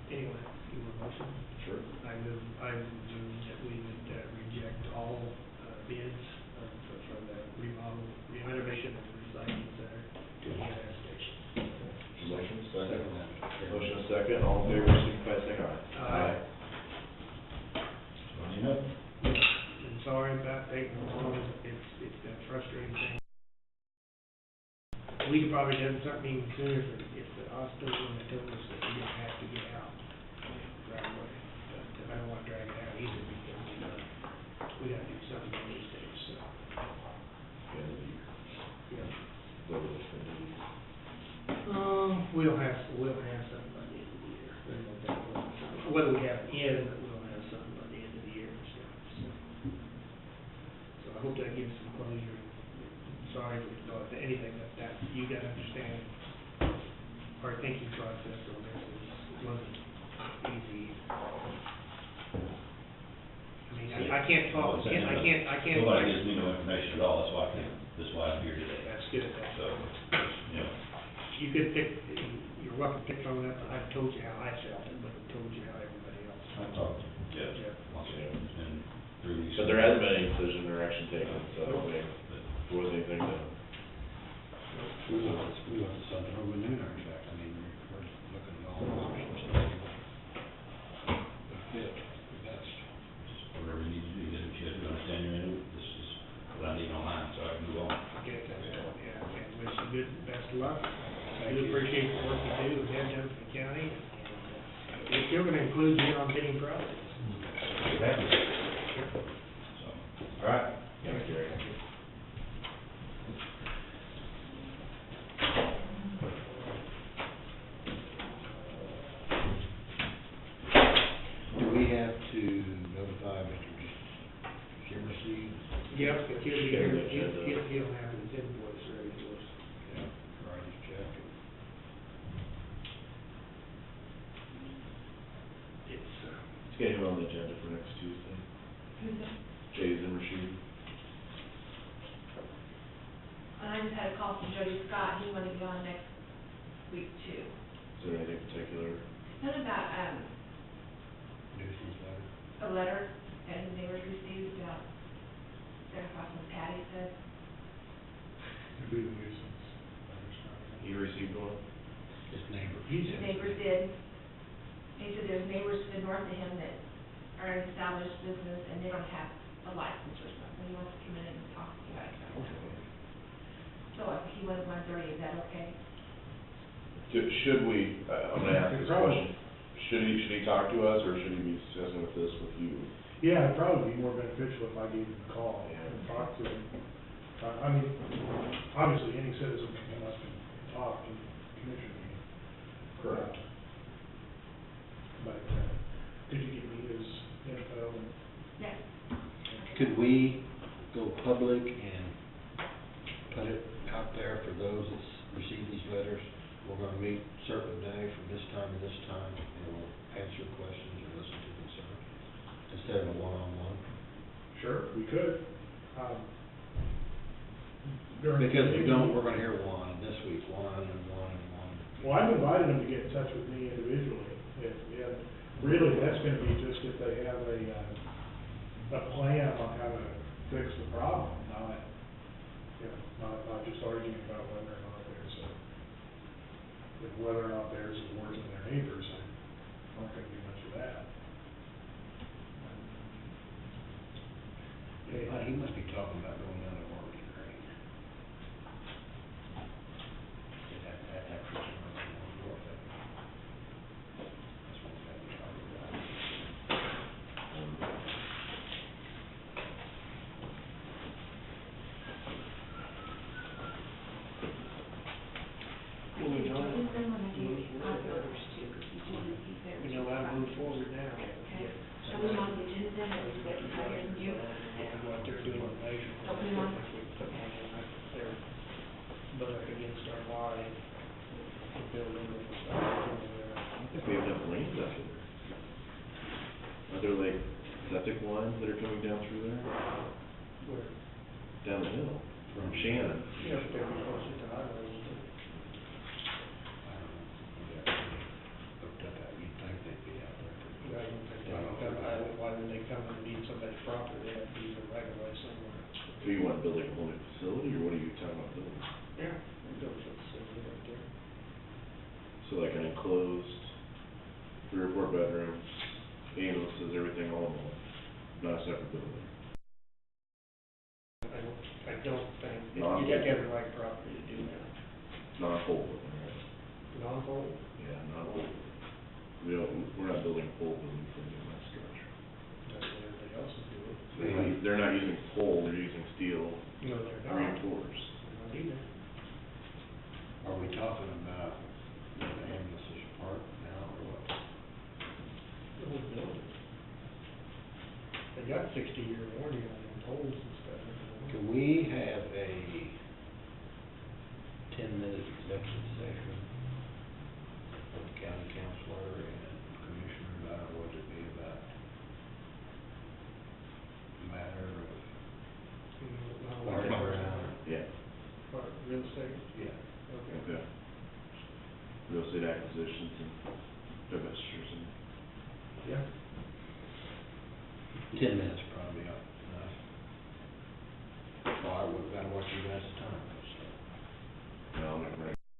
Anyway, you want a motion? Sure. I move that we would reject all bids for the remodel, renovation of the recycling center to the gas station. Motion, second. Second that. Motion is second, all in favor, signify by saying aye. Aye. Well, you know, I'm sorry about taking long, it's been a frustrating thing. We could probably done something even sooner if the hospital when they told us that we didn't have to get out right away. But I don't want to drag it out either because, we gotta do something these days, so, End of the year. yeah. Vote is end of the year. We'll have something by the end of the year. There's no doubt about it. Whether we have it in, but we'll have something by the end of the year and stuff, so. So I hope that gives some closure. Sorry for anything that you gotta understand. Our thinking process on this wasn't easy. I mean, I can't talk, I can't. nobody gives me no information at all, that's why I'm here today. That's good. So, you know, You could pick, you're welcome to pick on that, but I've told you how I felt, and I told you how everybody else I felt. talked to Jeff once again, it's been 3 weeks. But there hasn't been any decision or action taken, so I mean, But there wasn't anything to. We looked at something over noon, in fact, I mean, we're looking at all the options to see what fit the best. just whatever you need to do, you should understand your end, this is what I need on mine, so I can move on. Okay, yeah, and wish you good, best of luck. I do appreciate the work you do, and have done for the county, and we're still gonna include you on bidding process. Thank you. So, all right. Thanks, Gary. Do we have to notify Mr. Jimmerson? Yep, if he'll be here, he'll have his invoice ready for us. Yeah, write his check. It's, Let's get him on the agenda for next Tuesday. Who's that? Jay Zimmershed. And I just had a call from Jody Scott, he wanted to be on next week too. Is there anything particular? Something about, Nuisance letter. a letter that his neighbors received about their house in Patty said. To be the nuisance. He received one? His neighbor. His neighbors did. He said there's neighbors to the north of him that are an established business and they don't have a license or something. He wants to come in and talk to you guys about that. So he wanted 1:30, is that okay? Should we, I'm gonna ask this Probably. question, should he talk to us, or should he be discussing with this with you? Yeah, it'd probably be more beneficial if I gave him a call Yeah. and talk to him. I mean, obviously, any citizen can come up and talk in the commission meeting. Correct. But, could you give me his info and? Yeah. Could we go public and put it out there for those that receive these letters? We're gonna meet certain day from this time to this time, and we'll answer questions or listen to concerns, instead of a one-on-one. Sure, we could. During the Because if we meeting- don't, we're gonna hear one, and this week, one, and one, and one. Well, I've invited them to get in touch with me individually, and really, that's gonna be just if they have a plan on how to fix the problem, not, you know, not just arguing about whether or not there's whether or not theirs is worse than their neighbors, I'm not gonna do much of that. He must be talking about going down to Oregon Green. That actually runs along north of it. That's what that was talking about. Well, we know, Just then when I gave you copy orders too, because he's there. we know how to move forward now. Okay, so we on the agenda then, or is it higher than you? And what they're doing with measurements. Don't put him on. If we put them on, they're butt up against our line, the building, and stuff. I think we have enough lanes out there. Are there like septic lines that are coming down through there? Where, Down the hill, from Shannon? you know, they're closer to highways. I don't know. We got hooked up, you'd think they'd be out there. Right, if they don't come highway, why would they come and need somebody's property, they have to use a right of way somewhere. So you want to build like a whole new facility, or what are you talking about building? Yeah. Build a facility right there. So like an enclosed, 3 or 4 bedrooms, ambulances, everything all in one, not a separate building? I don't think, you'd Non-pole. have to have the right property to do that. Non-pole building, right? Non-pole? Yeah, non-pole. We're not building a pole building for any of that structure. That's what everybody else is doing. They're not using pole, they're using steel No, they're not. reinforced. They're not either. Are we talking about the ambulances park now, or what? The whole building. They got 60-year warranty on them poles and stuff. Can we have a 10-minute executive session with the county councilor and commissioner, I don't know what it'd be about the matter of parking around? Yeah, What, real estate? Yeah. Okay. okay. Real estate acquisitions and divestitures and. Yeah. 10 minutes probably enough. Well, I would, gotta watch you guys' time.